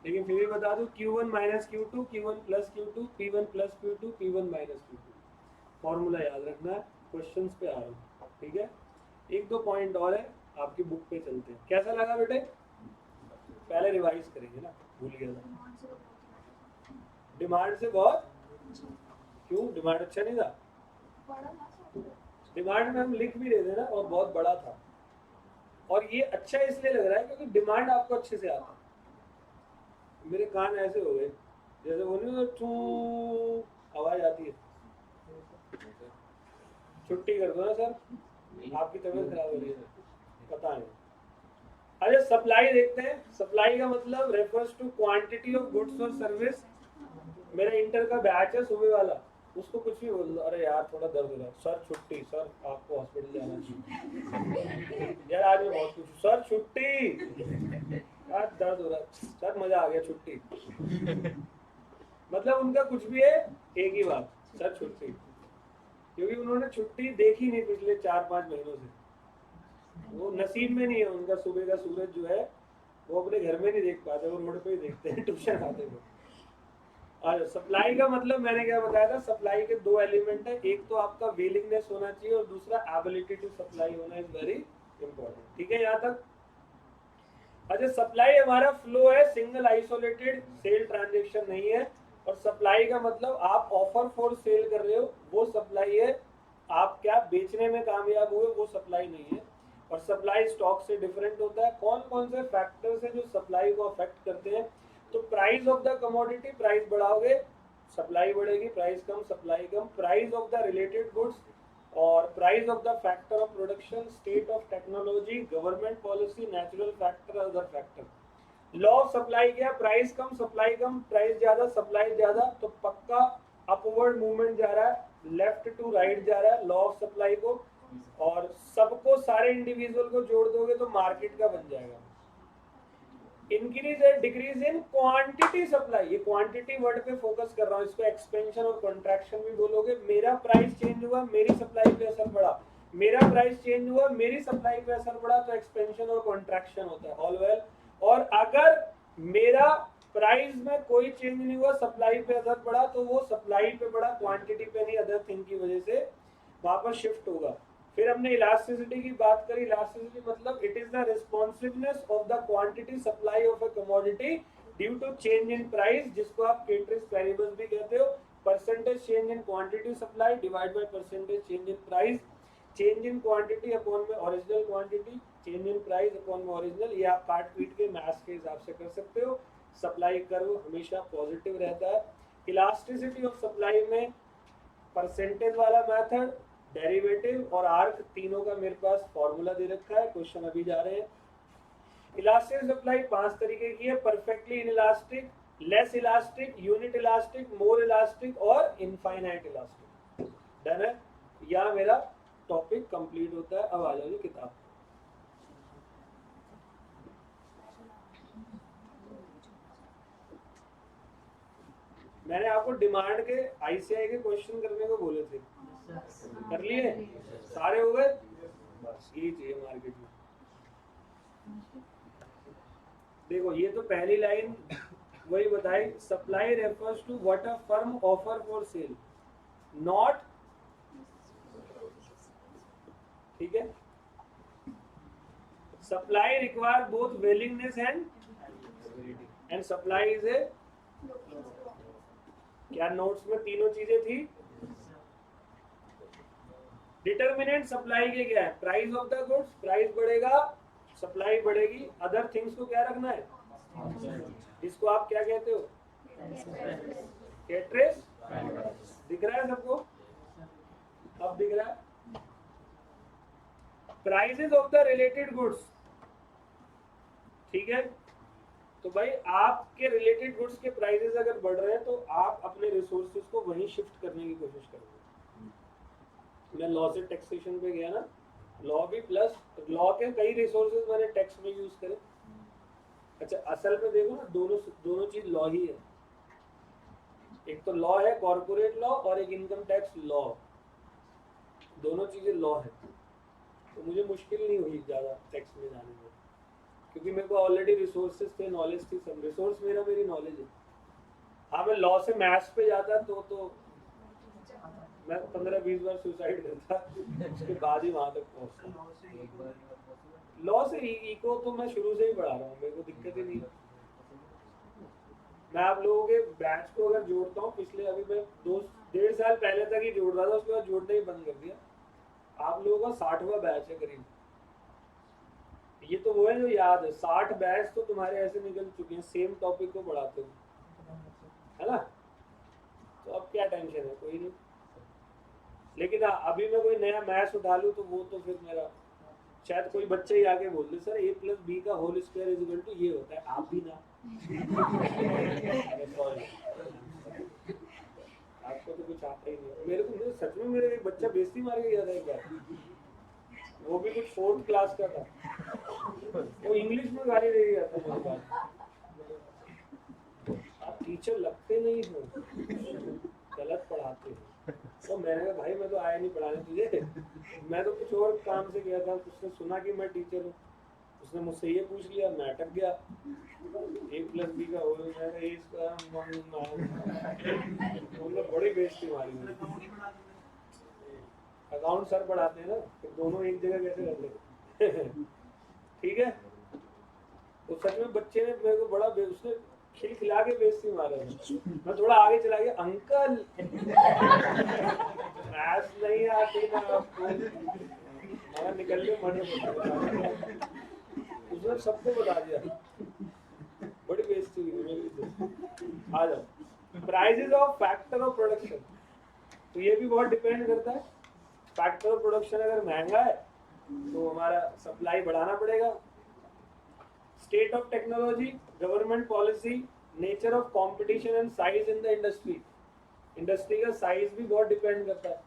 लेकिन फिर भी बता दूं, Q1 minus Q2, Q1 plus Q2, P1 plus Q2, P1 minus Q2। Formula याद रखना है, क्वेश्चंस पे आ रहा हूँ, ठीक है। 1-2 पॉइंट और है, आपकी बुक पे चलते हैं। कैसा लगा बेटे, पहले रिवाइज करेंगे ना, भूल गया था। डिमांड से बहुत, क्यों डिमांड अच्छा नहीं था, डिमांड में हम लिख भी रहे थे ना, और बहुत बड़ा था। और ये अच्छा इसलिए लग रहा है क्योंकि डिमांड आपको अच्छे से आता है। मेरे कान ऐसे हो गए जैसे वो नहीं, टू आवाज आती है। छुट्टी कर दो ना सर, आपकी तबीयत खराब हो रही है, पता नहीं। अच्छा सप्लाई देखते हैं। सप्लाई का मतलब refers to quantity of goods और सर्विस। मेरा इंटर का बैच है सुबह वाला, उसको कुछ भी बोल दो, अरे यार थोड़ा दर्द हो रहा है सर, छुट्टी सर, आपको हॉस्पिटल जाना चाहिए यार, आज मैं बहुत कुछ, सर छुट्टी, आज दर्द हो रहा है सर, मजा आ गया छुट्टी। मतलब उनका कुछ भी है, एक ही बात, सर छुट्टी, क्योंकि उन्होंने छुट्टी देखी नहीं पिछले 4-5 महीनों से, वो नसीब में नहीं है उनका। सुबह का सूरज जो है वो अपने घर में नहीं देख पाते, वो रोड पे ही देखते हैं, ट्यूशन आते हैं। और सप्लाई का मतलब मैंने क्या बताया था, सप्लाई के 2 एलिमेंट है, एक तो आपका विलिंगनेस होना चाहिए और दूसरा एबिलिटी टू सप्लाई होना इज वेरी इंपॉर्टेंट, ठीक है यहाँ तक। अच्छा सप्लाई हमारा फ्लो है, सिंगल आइसोलेटेड सेल ट्रांजेक्शन नहीं है। और सप्लाई का मतलब आप ऑफर फॉर सेल कर रहे हो, वो सप्लाई है। आप क्या बेचने में कामयाब हुए, वो सप्लाई नहीं है। और सप्लाई स्टॉक से डिफरेंट होता है। कौन कौन से फैक्टर्स हैं जो सप्लाई को अफेक्ट करते हैं, तो price of the commodity, price बढ़ाओगे सप्लाई बढ़ेगी, प्राइस कम सप्लाई कम, price of the related goods और price of the factor of production, state of technology, government policy, natural factor, other factor. Law of supply क्या, price कम supply कम, price ज्यादा supply ज्यादा, तो पक्का अपवर्ड मूवमेंट जा रहा है, लेफ्ट टू राइट जा रहा है लॉ ऑफ सप्लाई को, और सबको सारे इंडिविजुअल को जोड़ दोगे तो मार्केट का बन जाएगा। Increase and decrease in quantity supply, ये क्वांटिटी वर्ड पे फोकस कर रहा हूँ, इसको एक्सपेंशन और कॉन्ट्रैक्शन भी बोलोगे। मेरा प्राइस चेंज हुआ, मेरी सप्लाई पे असर पड़ा, मेरा प्राइस चेंज हुआ, मेरी सप्लाई पे असर पड़ा, तो एक्सपेंशन और कॉन्ट्रैक्शन होता है, ऑल वेल। और अगर मेरा प्राइस में कोई चेंज नहीं हुआ, सप्लाई पे असर पड़ा, तो वो सप्लाई पे पड़ा, क्वांटिटी पे नहीं, अदर थिंग की वजह से वापस शिफ्ट होगा। फिर हमने इलास्टिसिटी की बात करी। इलास्टिसिटी मतलब it is the responsiveness of the quantity supply of a commodity due to change in price, जिसको आप केट्रिस वेरिएबल्स भी कहते हो। Percentage change in quantity supply divide by percentage change in price, change in quantity upon में original quantity, change in price upon में original. ये आप काट पीट के मैथ्स के हिसाब से कर सकते हो। सप्लाई कर्व हमेशा पॉजिटिव रहता है। इलास्टिसिटी ऑफ सप्लाई में परसेंटेज वाला मेथड, डेरिवेटिव और आर्क, तीनों का मेरे पास फॉर्मूला दे रखा है, क्वेश्चन अभी जा रहे हैं। इलास्टिक सप्लाई 5 तरीके की है, perfectly inelastic, less elastic, unit elastic, मोर इलास्टिक और इनफाइनाइट इलास्टिक। डन है, यहाँ मेरा टॉपिक कंप्लीट होता है। अब आ जाओ किताब। मैंने आपको डिमांड के आईसीआई के क्वेश्चन करने को बोले थे, कर लिए सारे हो गए, बस यही चाहिए मार्केट में। देखो ये तो पहली लाइन वही बताई, supply refers to what a firm offer for sale, not, ठीक है। Supply require both willingness and supply is a, क्या नोट्स में तीनों चीजें थी। डिटर्मिनेंट सप्लाई के क्या है, price of the goods, price बढ़ेगा सप्लाई बढ़ेगी, अदर थिंग्स को क्या रखना है, इसको आप क्या कहते हो, केट्रेस। दिख रहा है सबको, अब दिख रहा है। Prices of the related goods, ठीक है। तो भाई आपके रिलेटेड गुड्स के प्राइसेस अगर बढ़ रहे हैं तो आप अपने रिसोर्सेज को वहीं शिफ्ट करने की कोशिश करोगे। मैं लॉ से टैक्सेशन पे गया ना, लॉ भी प्लस लॉ के कई रिसोर्सेज मैंने टैक्स में यूज करे। अच्छा असल में देखो ना, दोनों चीज लॉ ही है। एक तो लॉ है कॉर्पोरेट लॉ और एक इनकम टैक्स लॉ, दोनों चीजें लॉ है। तो मुझे मुश्किल नहीं हुई ज्यादा टैक्स में जाने में, क्योंकि मेरे को ऑलरेडी रिसोर्सेज थे, नॉलेज थी, सब रिसोर्स मेरा मेरी नॉलेज है। हाँ मैं लॉ से मैथ्स पे जाता तो मैं 15-20 बार सुसाइड करता, उसके बाद ही वहां तक पहुंचता। लॉ से इको तो मैं शुरू से ही पढ़ा रहा हूँ, मेरे को दिक्कत ही नहीं है। मैं आप लोगों के बैच को अगर जोड़ता हूँ, पिछले अभी मैं 2-1.5 साल पहले तक ही जोड़ रहा था, उसके बाद जोड़ना ही बंद कर दिया। आप लोगों का 60वां बैच है करीब। ये तो वो है जो याद है, 60 बैच तो तुम्हारे ऐसे निकल चुके हैं सेम टॉपिक को पढ़ाते हुए, है ना। तो अब क्या टेंशन है, कोई नहीं। लेकिन अभी मैं कोई नया मैथ्स उठा लूँ तो वो तो फिर मेरा, शायद कोई बच्चे ही आके बोल दे सर a+b का whole square is equal to ये होता है, आप भी ना। सॉरी आपको तो कुछ आता ही नहीं। मेरे को सच में मेरे एक बच्चा बेइज्जती मार के गया था एक बार, वो भी कुछ 4th क्लास का था, वो इंग्लिश में गाली दे गया था मेरे पास। आप टीचर लगते नहीं हो, गलत पढ़ाते हो। तो मैंने कहा भाई मैं तो आया नहीं पढ़ाने तुझे, मैं तो कुछ और काम से गया था। उसने सुना कि मैं टीचर हूँ, उसने मुझसे ये पूछ लिया, मैं अटक गया। a+b का होल बड़ी बेइज्जती मारी। अकाउंट सर पढ़ाते हैं ना, तो दोनों एक जगह कैसे कर लेते। ठीक है। तो सच में बच्चे ने मेरे को बड़ा उसने खिलखिला के बेइज्जती मारा। मैं थोड़ा आगे चला गया, अंकल मैथ्स नहीं आती ना आपको, मैं निकल के मर। उसने सबको बता दिया, बड़ी बेइज्जती हुई मेरी तो। आ जाओ, prices of factor of production, तो ये भी बहुत डिपेंड करता है। फैक्टर ऑफ प्रोडक्शन अगर महंगा है तो हमारा सप्लाई बढ़ाना पड़ेगा। State of technology, government policy, nature of competition and size in the industry, industry का साइज भी बहुत डिपेंड करता है।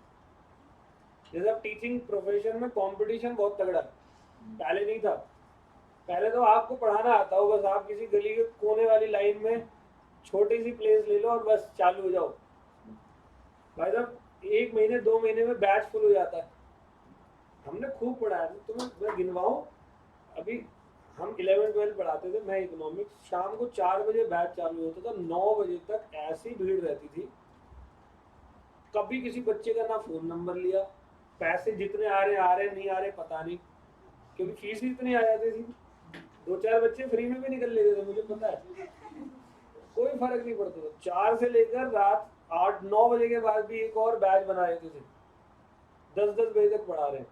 जैसे अब टीचिंग प्रोफेशन में कंपटीशन बहुत तगड़ा है, पहले नहीं था। पहले तो आपको पढ़ाना आता हो, बस आप किसी गली के कोने वाली लाइन में छोटी सी प्लेस ले लो और बस चालू हो जाओ। भाई साहब 1 महीने 2 महीने में बैच फुल हो जाता है। हमने खूब पढ़ाया, तुम्हें मैं गिनवाऊं, अभी हम 11-12 पढ़ाते थे, मैं इकोनॉमिक्स, शाम को 4 बजे बैच चालू होता था, 9 बजे तक ऐसी भीड़ रहती थी। कभी किसी बच्चे का ना फोन नंबर लिया, पैसे जितने आ रहे नहीं आ रहे पता नहीं, क्योंकि फीस ही इतनी आ जाती थी। 2-4 बच्चे फ्री में भी निकल लेते थे, मुझे पता है, कोई फर्क नहीं पड़ता था। 4 से लेकर रात 8-9 बजे के बाद भी एक और बैच बना देते थे, 10-10 बजे तक पढ़ा रहे हैं,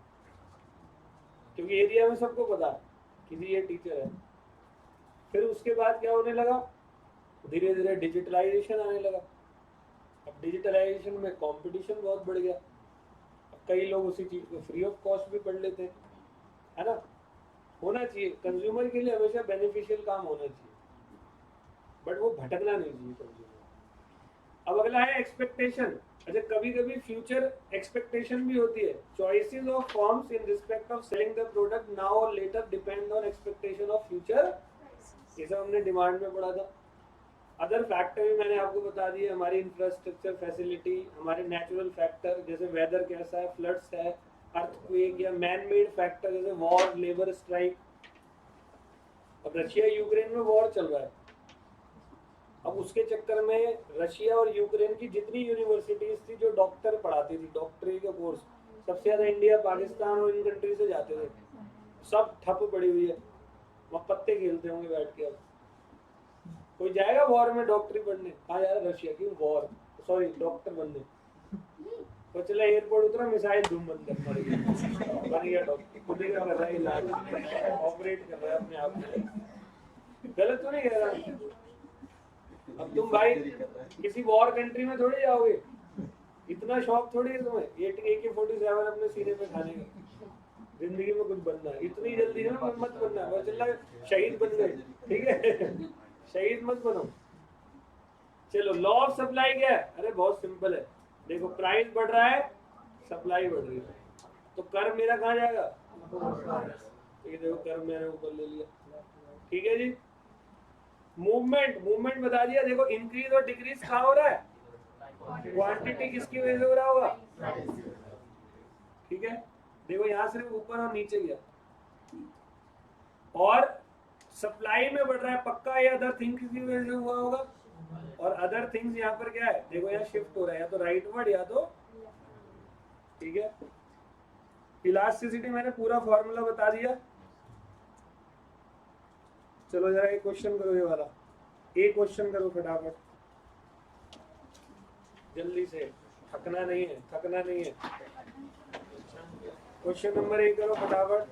क्योंकि एरिया में सबको पता है किसी ये टीचर है। फिर उसके बाद क्या होने लगा, धीरे धीरे डिजिटलाइजेशन आने लगा। अब डिजिटलाइजेशन में कंपटीशन बहुत बढ़ गया, अब कई लोग उसी चीज को फ्री ऑफ कॉस्ट भी पढ़ लेते हैं, है ना। होना चाहिए, कंज्यूमर के लिए हमेशा बेनिफिशियल काम होना चाहिए, बट वो भटकना नहीं चाहिए कंज्यूमर। अब अगला है एक्सपेक्टेशन। अच्छा, कभी कभी फ्यूचर एक्सपेक्टेशन भी होती है। Choices of firms in respect of selling the product now और later depend on expectation of future, ये सब हमने डिमांड में पढ़ा था। अदर फैक्टर भी मैंने आपको बता दिए, हमारी इंफ्रास्ट्रक्चर फैसिलिटी, हमारे नेचुरल फैक्टर जैसे वेदर कैसा है, फ्लड्स है, अर्थक्वेक, या मैन मेड फैक्टर जैसे वॉर, लेबर स्ट्राइक। अब रशिया यूक्रेन में वॉर चल रहा है, अब उसके चक्कर में रशिया और यूक्रेन की जितनी यूनिवर्सिटीज थी जो डॉक्टर पढ़ाती थी, डॉक्टरी का कोर्स, सबसे ज्यादा इंडिया, पाकिस्तान और इन कंट्री से जाते थे, सब ठप पड़ी हुई है। वहाँ पत्ते खेलते होंगे बैठ के। अब कोई जाएगा वॉर में डॉक्टरी पढ़ने? कहाँ जा रहा है? रशिया की वॉर, सॉरी डॉक्टर बनने। तो चला एयरपोर्ट उतरा, मिसाइल धूम बंद कर मर गया, बन गया डॉक्टर, खुद ही का कर रहा है इलाज, ऑपरेट कर रहा है अपने आप को। गलत तो नहीं कह रहा। अब तुम भाई किसी वॉर कंट्री में थोड़ी जाओगे, इतना शौक थोड़ी है तुम्हें AK-47 अपने सीने पे खाने का। जिंदगी में कुछ बनना है, इतनी जल्दी ना मत बनना, बस चल शहीद बन गए, ठीक है, शहीद मत बनो। चलो, लॉ ऑफ सप्लाई क्या है? अरे बहुत सिंपल है, देखो प्राइस बढ़ रहा है, सप्लाई बढ़ रही है, तो कर मेरा कहाँ जाएगा? ये देखो कर मैंने ऊपर ले लिया, ठीक है जी। मूवमेंट बता दिया। देखो इंक्रीज और डिक्रीज कहाँ हो रहा है? क्वांटिटी किसकी वजह से हो रहा होगा? ठीक है, देखो यहाँ सिर्फ ऊपर और नीचे गया, और सप्लाई में बढ़ रहा है पक्का, या अदर थिंग्स की वजह से हुआ होगा। और अदर थिंग्स यहाँ पर क्या है? देखो यहाँ शिफ्ट हो रहा है, या तो राइटवर्ड या तो, ठीक है। इलास्टिसिटी मैंने पूरा फॉर्मूला बता दिया। चलो जरा एक क्वेश्चन करो, ये वाला एक क्वेश्चन करो फटाफट, जल्दी से, थकना नहीं है, थकना नहीं है। क्वेश्चन नंबर 1 करो फटाफट।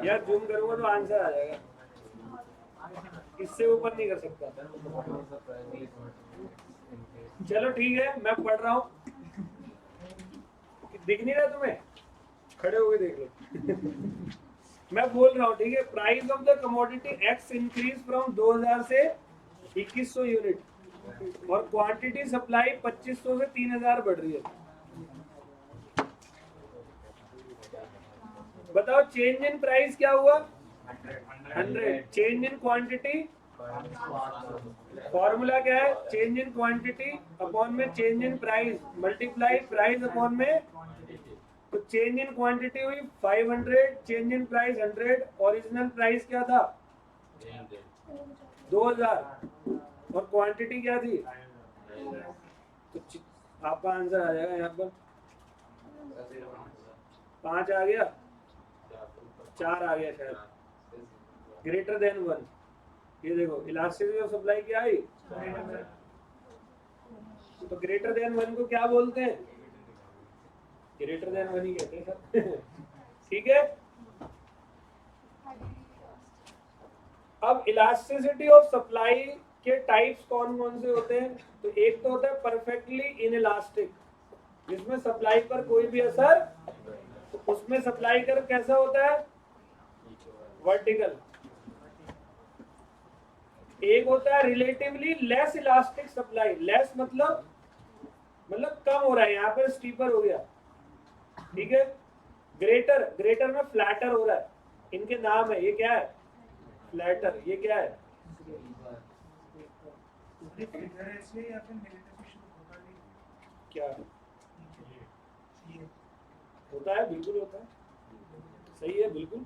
यार जूम करूंगा तो आंसर आ जाएगा, इससे ऊपर नहीं कर सकता। चलो ठीक है, मैं पढ़ रहा हूँ, दिख नहीं रहा तुम्हें? खड़े होके देख लो। मैं बोल रहा हूँ, ठीक है। Price of the commodity x increase from 2000 से 2100 यूनिट, और क्वांटिटी सप्लाई 2500 से 3000 बढ़ रही है। बताओ चेंज इन प्राइस क्या हुआ? 100। चेंज इन क्वांटिटी, फॉर्मूला क्या है? चेंज इन क्वांटिटी अपॉन में change in price multiply price upon में, तो चेंज इन क्वांटिटी हुई 500, change in price 100, original price क्या था? 2000, और क्वांटिटी क्या थी? तो आपका आंसर आ जाएगा यहाँ पर 5 आ गया, 4 आ गया शायद, ग्रेटर देन 1। ये देखो इलास्टिसिटी ऑफ सप्लाई क्या आई? तो ग्रेटर देन 1 को क्या बोलते हैं? ग्रेटर देन 1 ही कहते हैं सर। ठीक है। अब इलास्टिसिटी ऑफ सप्लाई के टाइप्स कौन कौन से होते हैं? तो एक तो होता है परफेक्टली इनइलास्टिक, जिसमें सप्लाई पर कोई भी असर, तो उसमें सप्लाई कर्व कैसा होता है? वर्टिकल। एक होता है relatively less elastic supply, less मतलब कम हो रहा है, यहाँ पर स्टीपर हो गया, ठीक है। ग्रेटर, ग्रेटर में फ्लैटर हो रहा है, इनके नाम है, ये क्या है? फ्लैटर, ये क्या है? क्या होता है? बिल्कुल होता है, सही है, बिल्कुल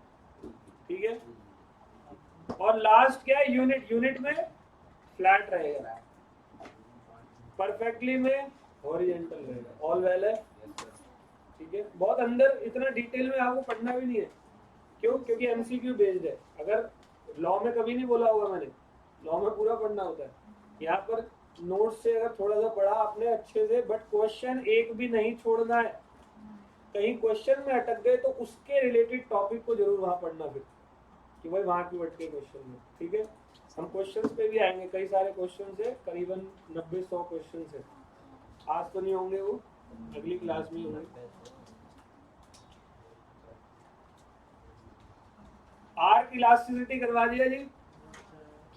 ठीक है। और लास्ट क्या है? यूनिट, यूनिट में फ्लैट रहेगा, परफेक्टली में हॉरिजॉन्टल रहेगा। ऑल वेल है, ठीक है। बहुत अंदर इतना डिटेल में आपको पढ़ना भी नहीं है, क्यों? क्योंकि एमसीक्यू बेस्ड है। अगर लॉ में कभी नहीं बोला होगा मैंने, लॉ में पूरा पढ़ना होता है। यहाँ पर नोट्स से अगर थोड़ा सा पढ़ा आपने अच्छे से, बट क्वेश्चन एक भी नहीं छोड़ना है। कहीं क्वेश्चन में अटक गए तो उसके रिलेटेड टॉपिक को जरूर वहां पढ़ना, फिर कि भाई वहां क्यों अटके क्वेश्चन में, ठीक है। हम क्वेश्चंस पे भी आएंगे, कई सारे क्वेश्चन है, करीबन 90-100 क्वेश्चन है। आज तो नहीं होंगे, वो अगली क्लास में होंगे। आर्क इलास्टिसिटी करवा दिया जी,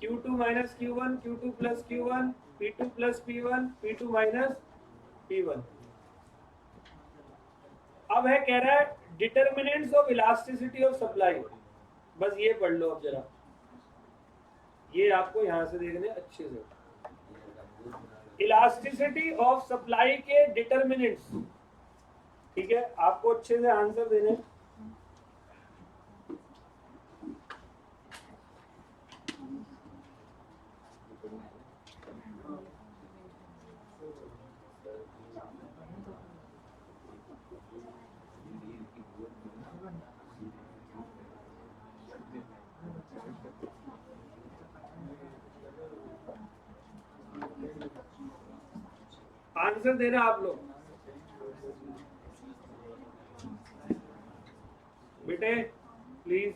Q2 minus Q1, Q2 plus Q1, P2 plus P1, P2 minus P1। अब है, कह रहा है determinants of elasticity of supply. बस ये पढ़ लो अब जरा, ये आपको यहां से देखने अच्छे से। इलास्टिसिटी ऑफ सप्लाई के डिटर्मिनेंट्स, ठीक है, आपको अच्छे से आंसर देने। आंसर देना आप लोग बेटे, प्लीज।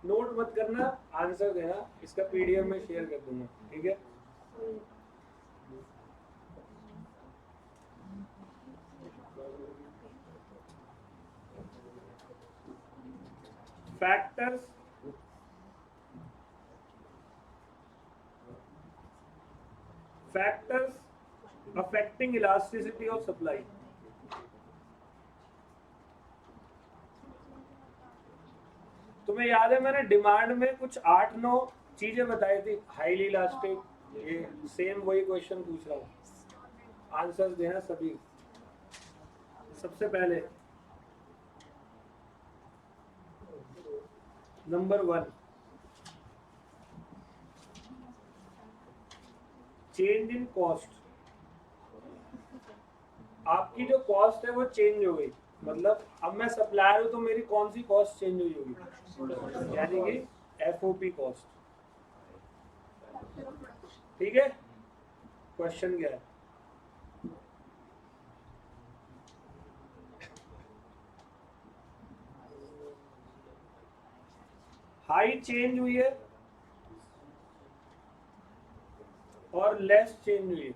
नोट मत करना, आंसर देना। इसका पीडीएफ में शेयर कर दूंगा, ठीक है। Factors affecting elasticity of supply. तुम्हें याद है मैंने डिमांड में कुछ 8-9 चीजें बताई थी, हाईली इलास्टिक, ये सेम वही क्वेश्चन पूछ रहा हूँ, आंसर्स देना सभी। सबसे पहले नंबर 1, चेंज इन कॉस्ट। आपकी जो कॉस्ट है वो चेंज हो गई, मतलब अब मैं सप्लायर हूं तो मेरी कौन सी कॉस्ट चेंज हुई होगी? यानी कि एफओपी कॉस्ट, ठीक है। क्वेश्चन क्या है? हाई चेंज हुई है और लेस चेंज हुई है।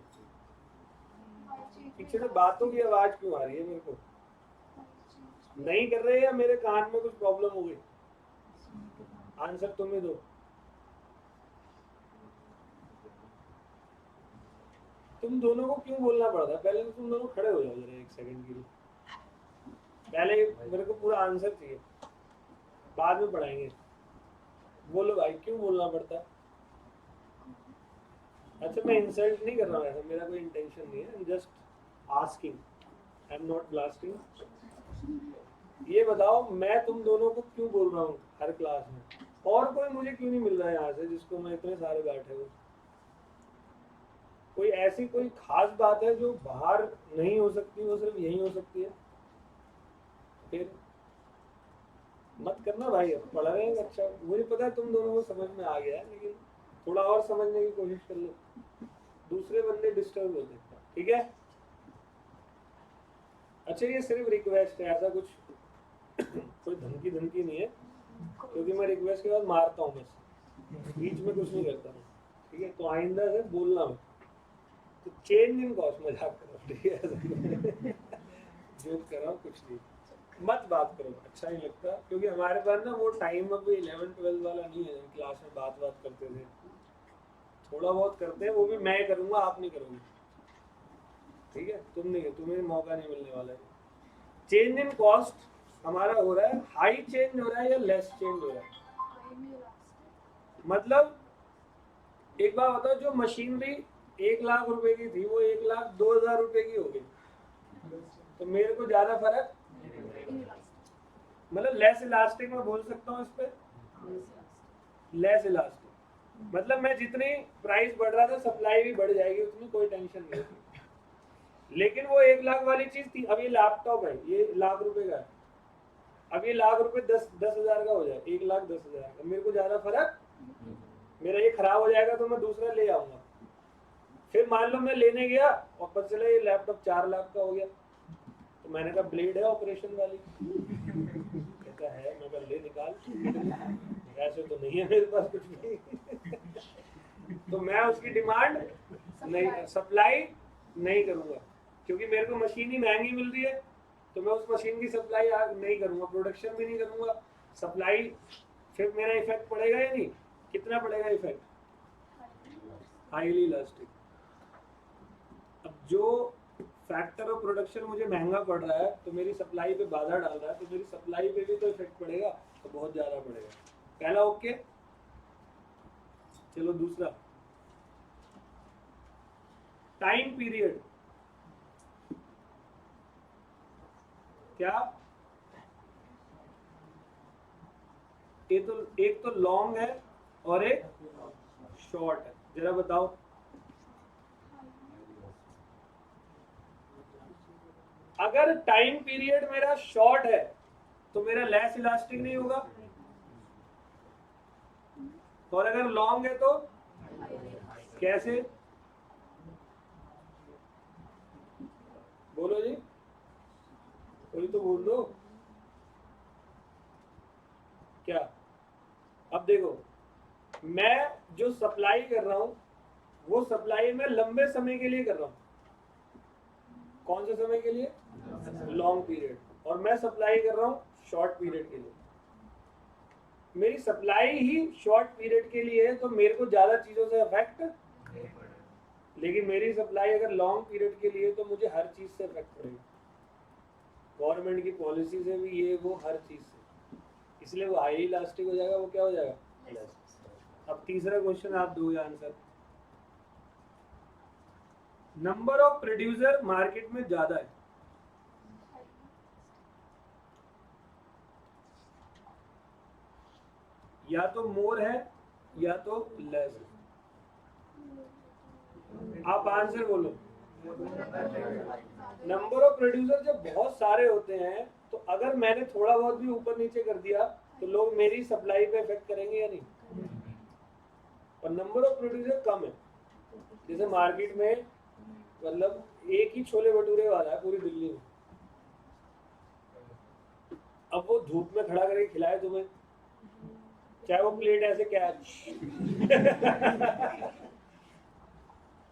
पीछे से बातों की आवाज क्यों आ रही है? मेरे को नहीं कर रहे, या मेरे कान में कुछ प्रॉब्लम हो गई? आंसर तुम्हें दो। तुम दोनों को क्यों बोलना पड़ता है? पहले तो तुम दोनों खड़े हो जाओ जरा एक सेकंड के लिए, पहले मेरे को पूरा आंसर चाहिए, बाद में पढ़ाएंगे। बोलो भाई, क्यों बोलना पड़ता है? अच्छा, मैं इंसल्ट नहीं कर रहा हूँ, ऐसा मेरा कोई इंटेंशन नहीं है, just asking, I am not blasting. ये बताओ, मैं तुम दोनों को क्यों बोल रहा हूँ हर क्लास में? और कोई मुझे क्यों नहीं मिल रहा है यहाँ से जिसको मैं इतने सारे बैठे हुए? कोई ऐसी कोई खास बात है जो बाहर नहीं हो सकती, वो सिर्फ यही हो सकती है? फिर मत करना भाई, अब पढ़ रहे हैं अच्छा, मुझे पता है तुम दोनों को समझ में आ गया है, लेकिन थोड़ा और समझने की कोशिश कर लो, दूसरे बंदे डिस्टर्ब होते हैं, ठीक है। अच्छा ये सिर्फ रिक्वेस्ट है, ऐसा कुछ कोई धमकी धमकी नहीं है, क्योंकि मैं रिक्वेस्ट के बाद मारता हूँ बस, बीच में कुछ नहीं करता हूँ, ठीक है। तो आइंदा से बोलना मत, तो चेंज इन कॉस्ट मजाक करो, ठीक है जोक कर रहा हूँ, कुछ नहीं, मत बात करो, अच्छा नहीं लगता, क्योंकि हमारे पास ना वो टाइम अब 11-12 वाला नहीं है, क्लास में बात बात करते थे, थोड़ा बहुत करते हैं, वो भी मैं करूँगा, आप नहीं करोगे, ठीक है, तुम नहीं, तुम्हें मौका नहीं मिलने वाला है। चेंज इन कॉस्ट हमारा हो रहा है हाई चेंज हो रहा है या लेस चेंज हो रहा है, मतलब एक बार बताओ, जो मशीनरी 1 लाख रुपए की थी वो 1,02,000 रुपए की हो गई, तो मेरे को ज्यादा फर्क, मतलब लेस इलास्टिक में बोल सकता हूँ इस पे, लेस इलास्टिक मतलब मैं जितनी प्राइस बढ़ रहा था सप्लाई भी बढ़ जाएगी उतनी, कोई टेंशन नहीं होगी। लेकिन वो 1 लाख वाली चीज थी, अब ये लैपटॉप है, ये 1 लाख रुपए का है, अब ये 1 लाख रुपए 10,000 का हो जाए, 1,10,000 का, मेरे को ज्यादा फर्क, मेरा ये खराब हो जाएगा तो मैं दूसरा ले आऊंगा, फिर मान लो मैं लेने गया और पता चला ये लैपटॉप 4 लाख का हो गया, तो मैंने कहा ब्लेड है ऑपरेशन वाली, कहता है, मैं कहा ले निकाल, ऐसे तो नहीं है मेरे पास कुछ भी तो मैं उसकी डिमांड नहीं, सप्लाई नहीं करूंगा, क्योंकि मेरे को मशीन ही महंगी मिल रही है, तो मैं उस मशीन की सप्लाई नहीं करूंगा, प्रोडक्शन भी नहीं करूंगा, सप्लाई, फिर मेरा इफेक्ट पड़ेगा या नहीं, कितना पड़ेगा इफेक्ट, हाईली इलास्टिक। अब जो फैक्टर ऑफ प्रोडक्शन मुझे महंगा पड़ रहा है तो मेरी सप्लाई पे बाधा डाल रहा है, तो मेरी सप्लाई पे भी तो इफेक्ट पड़ेगा, तो बहुत ज्यादा पड़ेगा, पहला ओके। चलो दूसरा, टाइम पीरियड, क्या ये तो एक तो लॉन्ग है और एक शॉर्ट है, जरा बताओ, अगर टाइम पीरियड मेरा शॉर्ट है तो मेरा लेस इलास्टिक नहीं होगा, और अगर लॉन्ग है तो कैसे, बोलो जी, कोई तो बोल दो, क्या। अब देखो, मैं जो सप्लाई कर रहा हूं वो सप्लाई मैं लंबे समय के लिए कर रहा हूं, कौन से समय के लिए, लॉन्ग पीरियड, और मैं सप्लाई कर रहा हूं शॉर्ट पीरियड के लिए, मेरी सप्लाई ही शॉर्ट पीरियड के लिए है तो मेरे को ज्यादा चीजों से अफेक्ट, लेकिन मेरी सप्लाई अगर लॉन्ग पीरियड के लिए तो मुझे हर चीज से अफेक्ट पड़ेगी, गवर्नमेंट की पॉलिसी से भी, ये वो हर चीज से, इसलिए वो हाई इलास्टिक हो जाएगा, वो क्या हो जाएगा। अब तीसरा क्वेश्चन आप दो answer, number of producer market में ज्यादा है, या तो मोर है या तो लेस है, आप आंसर बोलो। नंबर ऑफ प्रोड्यूसर जब बहुत सारे होते हैं तो अगर मैंने थोड़ा बहुत भी ऊपर नीचे कर दिया तो लोग मेरी सप्लाई पे इफेक्ट करेंगे या नहीं, और नंबर ऑफ प्रोड्यूसर कम है, जैसे मार्केट में मतलब एक ही छोले भटूरे वाला है पूरी दिल्ली में, अब वो धूप में खड़ा करके खिलाए तुम्हें, चाहे वो प्लेट ऐसे कैच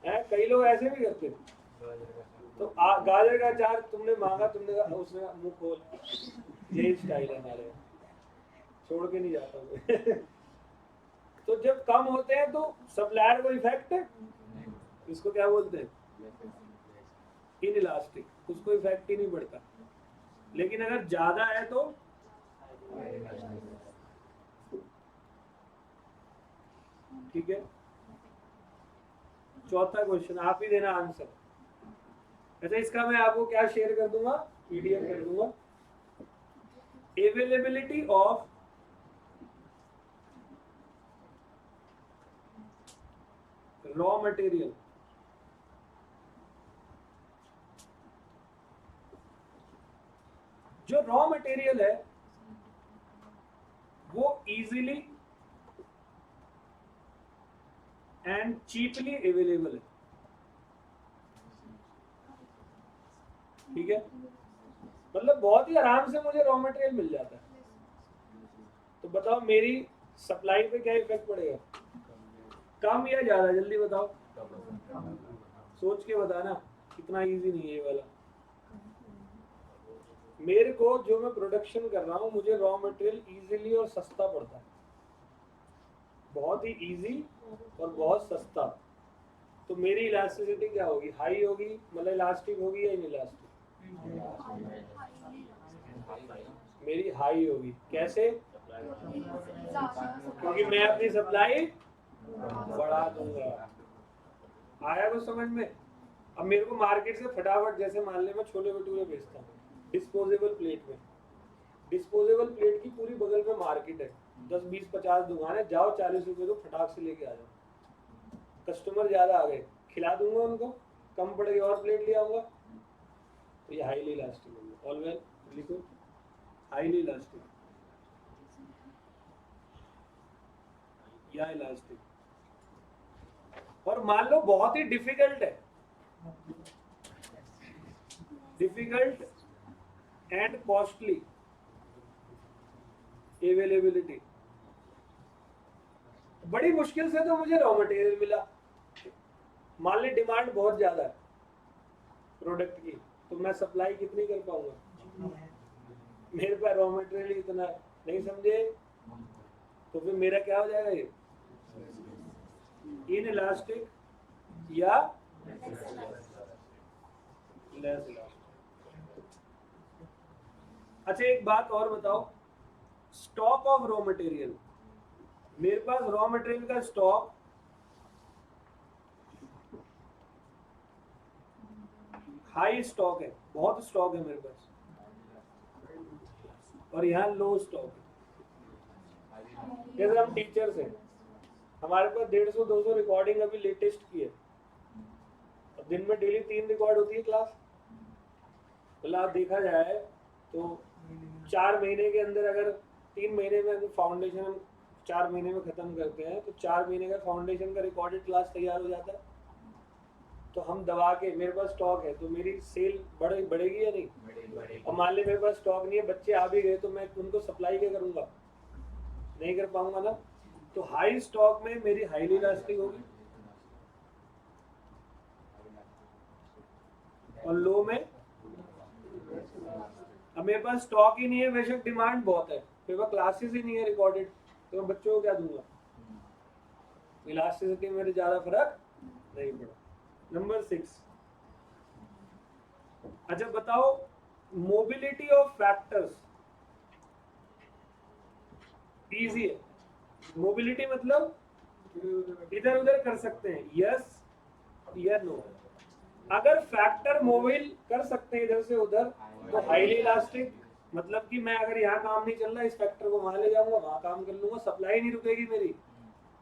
है, कई लोग ऐसे भी करते हैं, तो गाजर का अचार तुमने मांगा, तुमने कहा, उसने कहा, मुंह खोल, यही स्टाइल है हमारे, छोड़ के नहीं जाता मैं तो जब कम होते हैं तो सप्लायर को इफेक्ट, इसको क्या बोलते हैं, इन इलास्टिक, उसको इफेक्ट ही नहीं पड़ता, लेकिन अगर ज्यादा है तो, ठीक है। चौथा क्वेश्चन आप ही देना आंसर, अच्छा इसका मैं आपको क्या शेयर कर दूंगा, पीडीएफ कर दूंगा, अवेलेबिलिटी ऑफ रॉ मटेरियल, जो रॉ मटेरियल है वो इजीली एंड चीपली अवेलेबल है। ठीक है, मतलब बहुत ही आराम से मुझे रॉ मटेरियल मिल जाता है। तो बताओ मेरी सप्लाई पे क्या इफेक्ट पड़ेगा, कम या ज्यादा, जल्दी बताओ, सोच के बताना, कितना इजी नहीं है ये वाला। मेरे को जो मैं प्रोडक्शन कर रहा हूँ मुझे रॉ मटेरियल इजीली और सस्ता पड़ता है, बहुत ही इजी और बहुत सस्ता। तो मेरी इलास्टिसिटी क्या होगी, हाई होगी, मतलब इलास्टिक होगी या इनइलास्टिक? मेरी हाई होगी। कैसे? क्योंकि मैं अपनी सप्लाई बढ़ा दूंगा। आया कुछ समझ में? अब मेरे को मार्केट से फटाफट, जैसे मान ले मैं छोले भटूरे बेचता हूँ डिस्पोजेबल प्लेट में, डिस्पोजेबल प्लेट की पूरी बगल में मार्केट है, 10 20 50 दुकान है, जाओ 40 रुपए दो, फटाक से लेके आ जाओ। कस्टमर ज्यादा आ गए, खिला दूंगा उनको, कम पड़ेगी और प्लेट ले आऊंगा। तो ये हाईली इलास्टिक होगी। ऑल वेल, लिखो हाईली इलास्टिक या इलास्टिक। और मान लो बहुत ही डिफिकल्ट है, डिफिकल्ट एंड कॉस्टली अवेलेबिलिटी, बड़ी मुश्किल से तो मुझे रॉ मटेरियल मिला। मान ली डिमांड बहुत ज्यादा है प्रोडक्ट की, तो मैं सप्लाई कितनी कर पाऊंगा, मेरे पास रॉ मटेरियल ही इतना है, नहीं समझे? तो फिर मेरा क्या हो जाएगा, ये इन इलास्टिक या लेस इलास्टिक। अच्छा एक बात और बताओ, स्टॉक ऑफ रॉ मटेरियल, मेरे पास रॉ मटेरियल का स्टॉक हाई स्टॉक है, बहुत स्टॉक है मेरे पास, और यहाँ लो स्टॉक है। जैसे हम टीचर्स हैं, हमारे पास 150-200 रिकॉर्डिंग अभी लेटेस्ट की है, और दिन में डेली 3 रिकॉर्ड होती है क्लास। मतलब आप देखा जाए तो 4 महीने के अंदर, अगर 3 महीने में फाउंडेशन हम 4 महीने में खत्म करते हैं, तो 4 महीने का फाउंडेशन का रिकॉर्डेड क्लास तैयार हो जाता है। तो हम दबा के, मेरे पास स्टॉक है तो मेरी सेल बढ़ेगी या नहीं? और मान ली मेरे पास स्टॉक नहीं है, बच्चे आ भी गए, तो मैं उनको सप्लाई क्या करूंगा, नहीं कर पाऊंगा ना। तो हाई स्टॉक में मेरी हाईली इलास्टिक होगी, और लो में, अब मेरे पास स्टॉक ही नहीं है, बेशक डिमांड बहुत है, मेरे पास क्लासेस ही नहीं है रिकॉर्डेड, तो मैं बच्चों को क्या दूंगा? इलास्टिसिटी में ज्यादा फर्क नहीं पड़ा। नंबर 6, अच्छा बताओ, मोबिलिटी ऑफ फैक्टर्स इजी है। मोबिलिटी मतलब इधर उधर कर सकते हैं, यस या नो। अगर फैक्टर मोबाइल कर सकते हैं इधर से उधर, तो हाईली इलास्टिक, मतलब कि मैं अगर यहाँ काम नहीं चल रहा, इस फैक्टर को वहां ले जाऊंगा, वहां काम कर लूंगा, सप्लाई नहीं रुकेगी मेरी,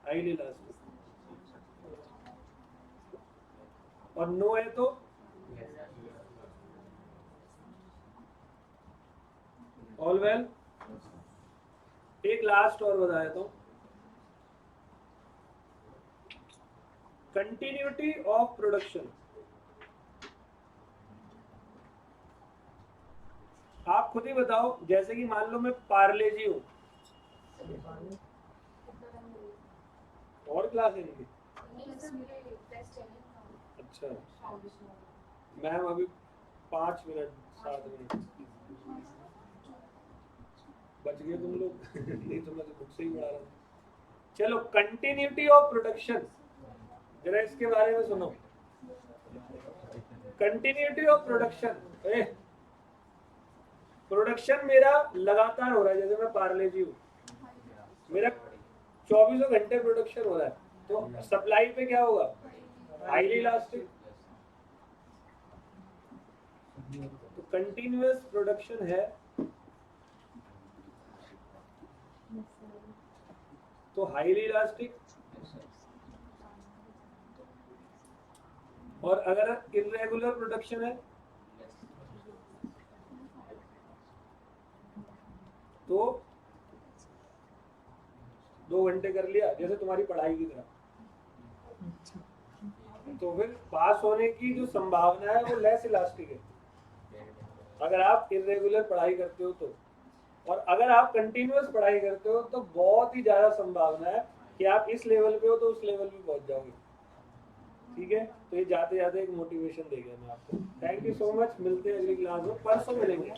हाईली इलास्टिक। और नो है तो ऑल वेल। एक लास्ट और बता देता हूं, कंटिन्यूटी ऑफ प्रोडक्शन। आप खुद ही बताओ, जैसे कि मान लो मैं पार्ले जी हूं, और क्लास है इनकी? अच्छा मैम, अभी 5 मिनट 7 मिनट बच गए तुम लोग नहीं तो मैं तो बुक से ही पढ़ा रहा हूँ। चलो, कंटिन्यूटी ऑफ प्रोडक्शन, जरा इसके बारे में सुनो। कंटिन्यूटी ऑफ प्रोडक्शन, प्रोडक्शन मेरा लगातार हो रहा है, जैसे मैं पार्ले जी हूँ, मेरा 24 घंटे प्रोडक्शन हो रहा है, तो सप्लाई पे क्या होगा, हाईली इलास्टिक। तो कंटिन्यूअस प्रोडक्शन है तो हाईली इलास्टिक, और अगर इरेगुलर प्रोडक्शन है तो 2 घंटे कर लिया, जैसे तुम्हारी पढ़ाई की तरह, तो फिर पास होने की जो संभावना है वो लेस इलास्टिक है अगर आप इरेगुलर पढ़ाई करते हो तो। और अगर आप कंटिन्यूअस पढ़ाई करते हो तो बहुत ही ज्यादा संभावना है कि आप इस लेवल पे हो तो उस लेवल पे पहुंच जाओगे। ठीक है, तो ये जाते जाते एक मोटिवेशन दे गया मैं आपको। थैंक यू सो मच, मिलते हैं अगली क्लास में, परसों मिलेंगे।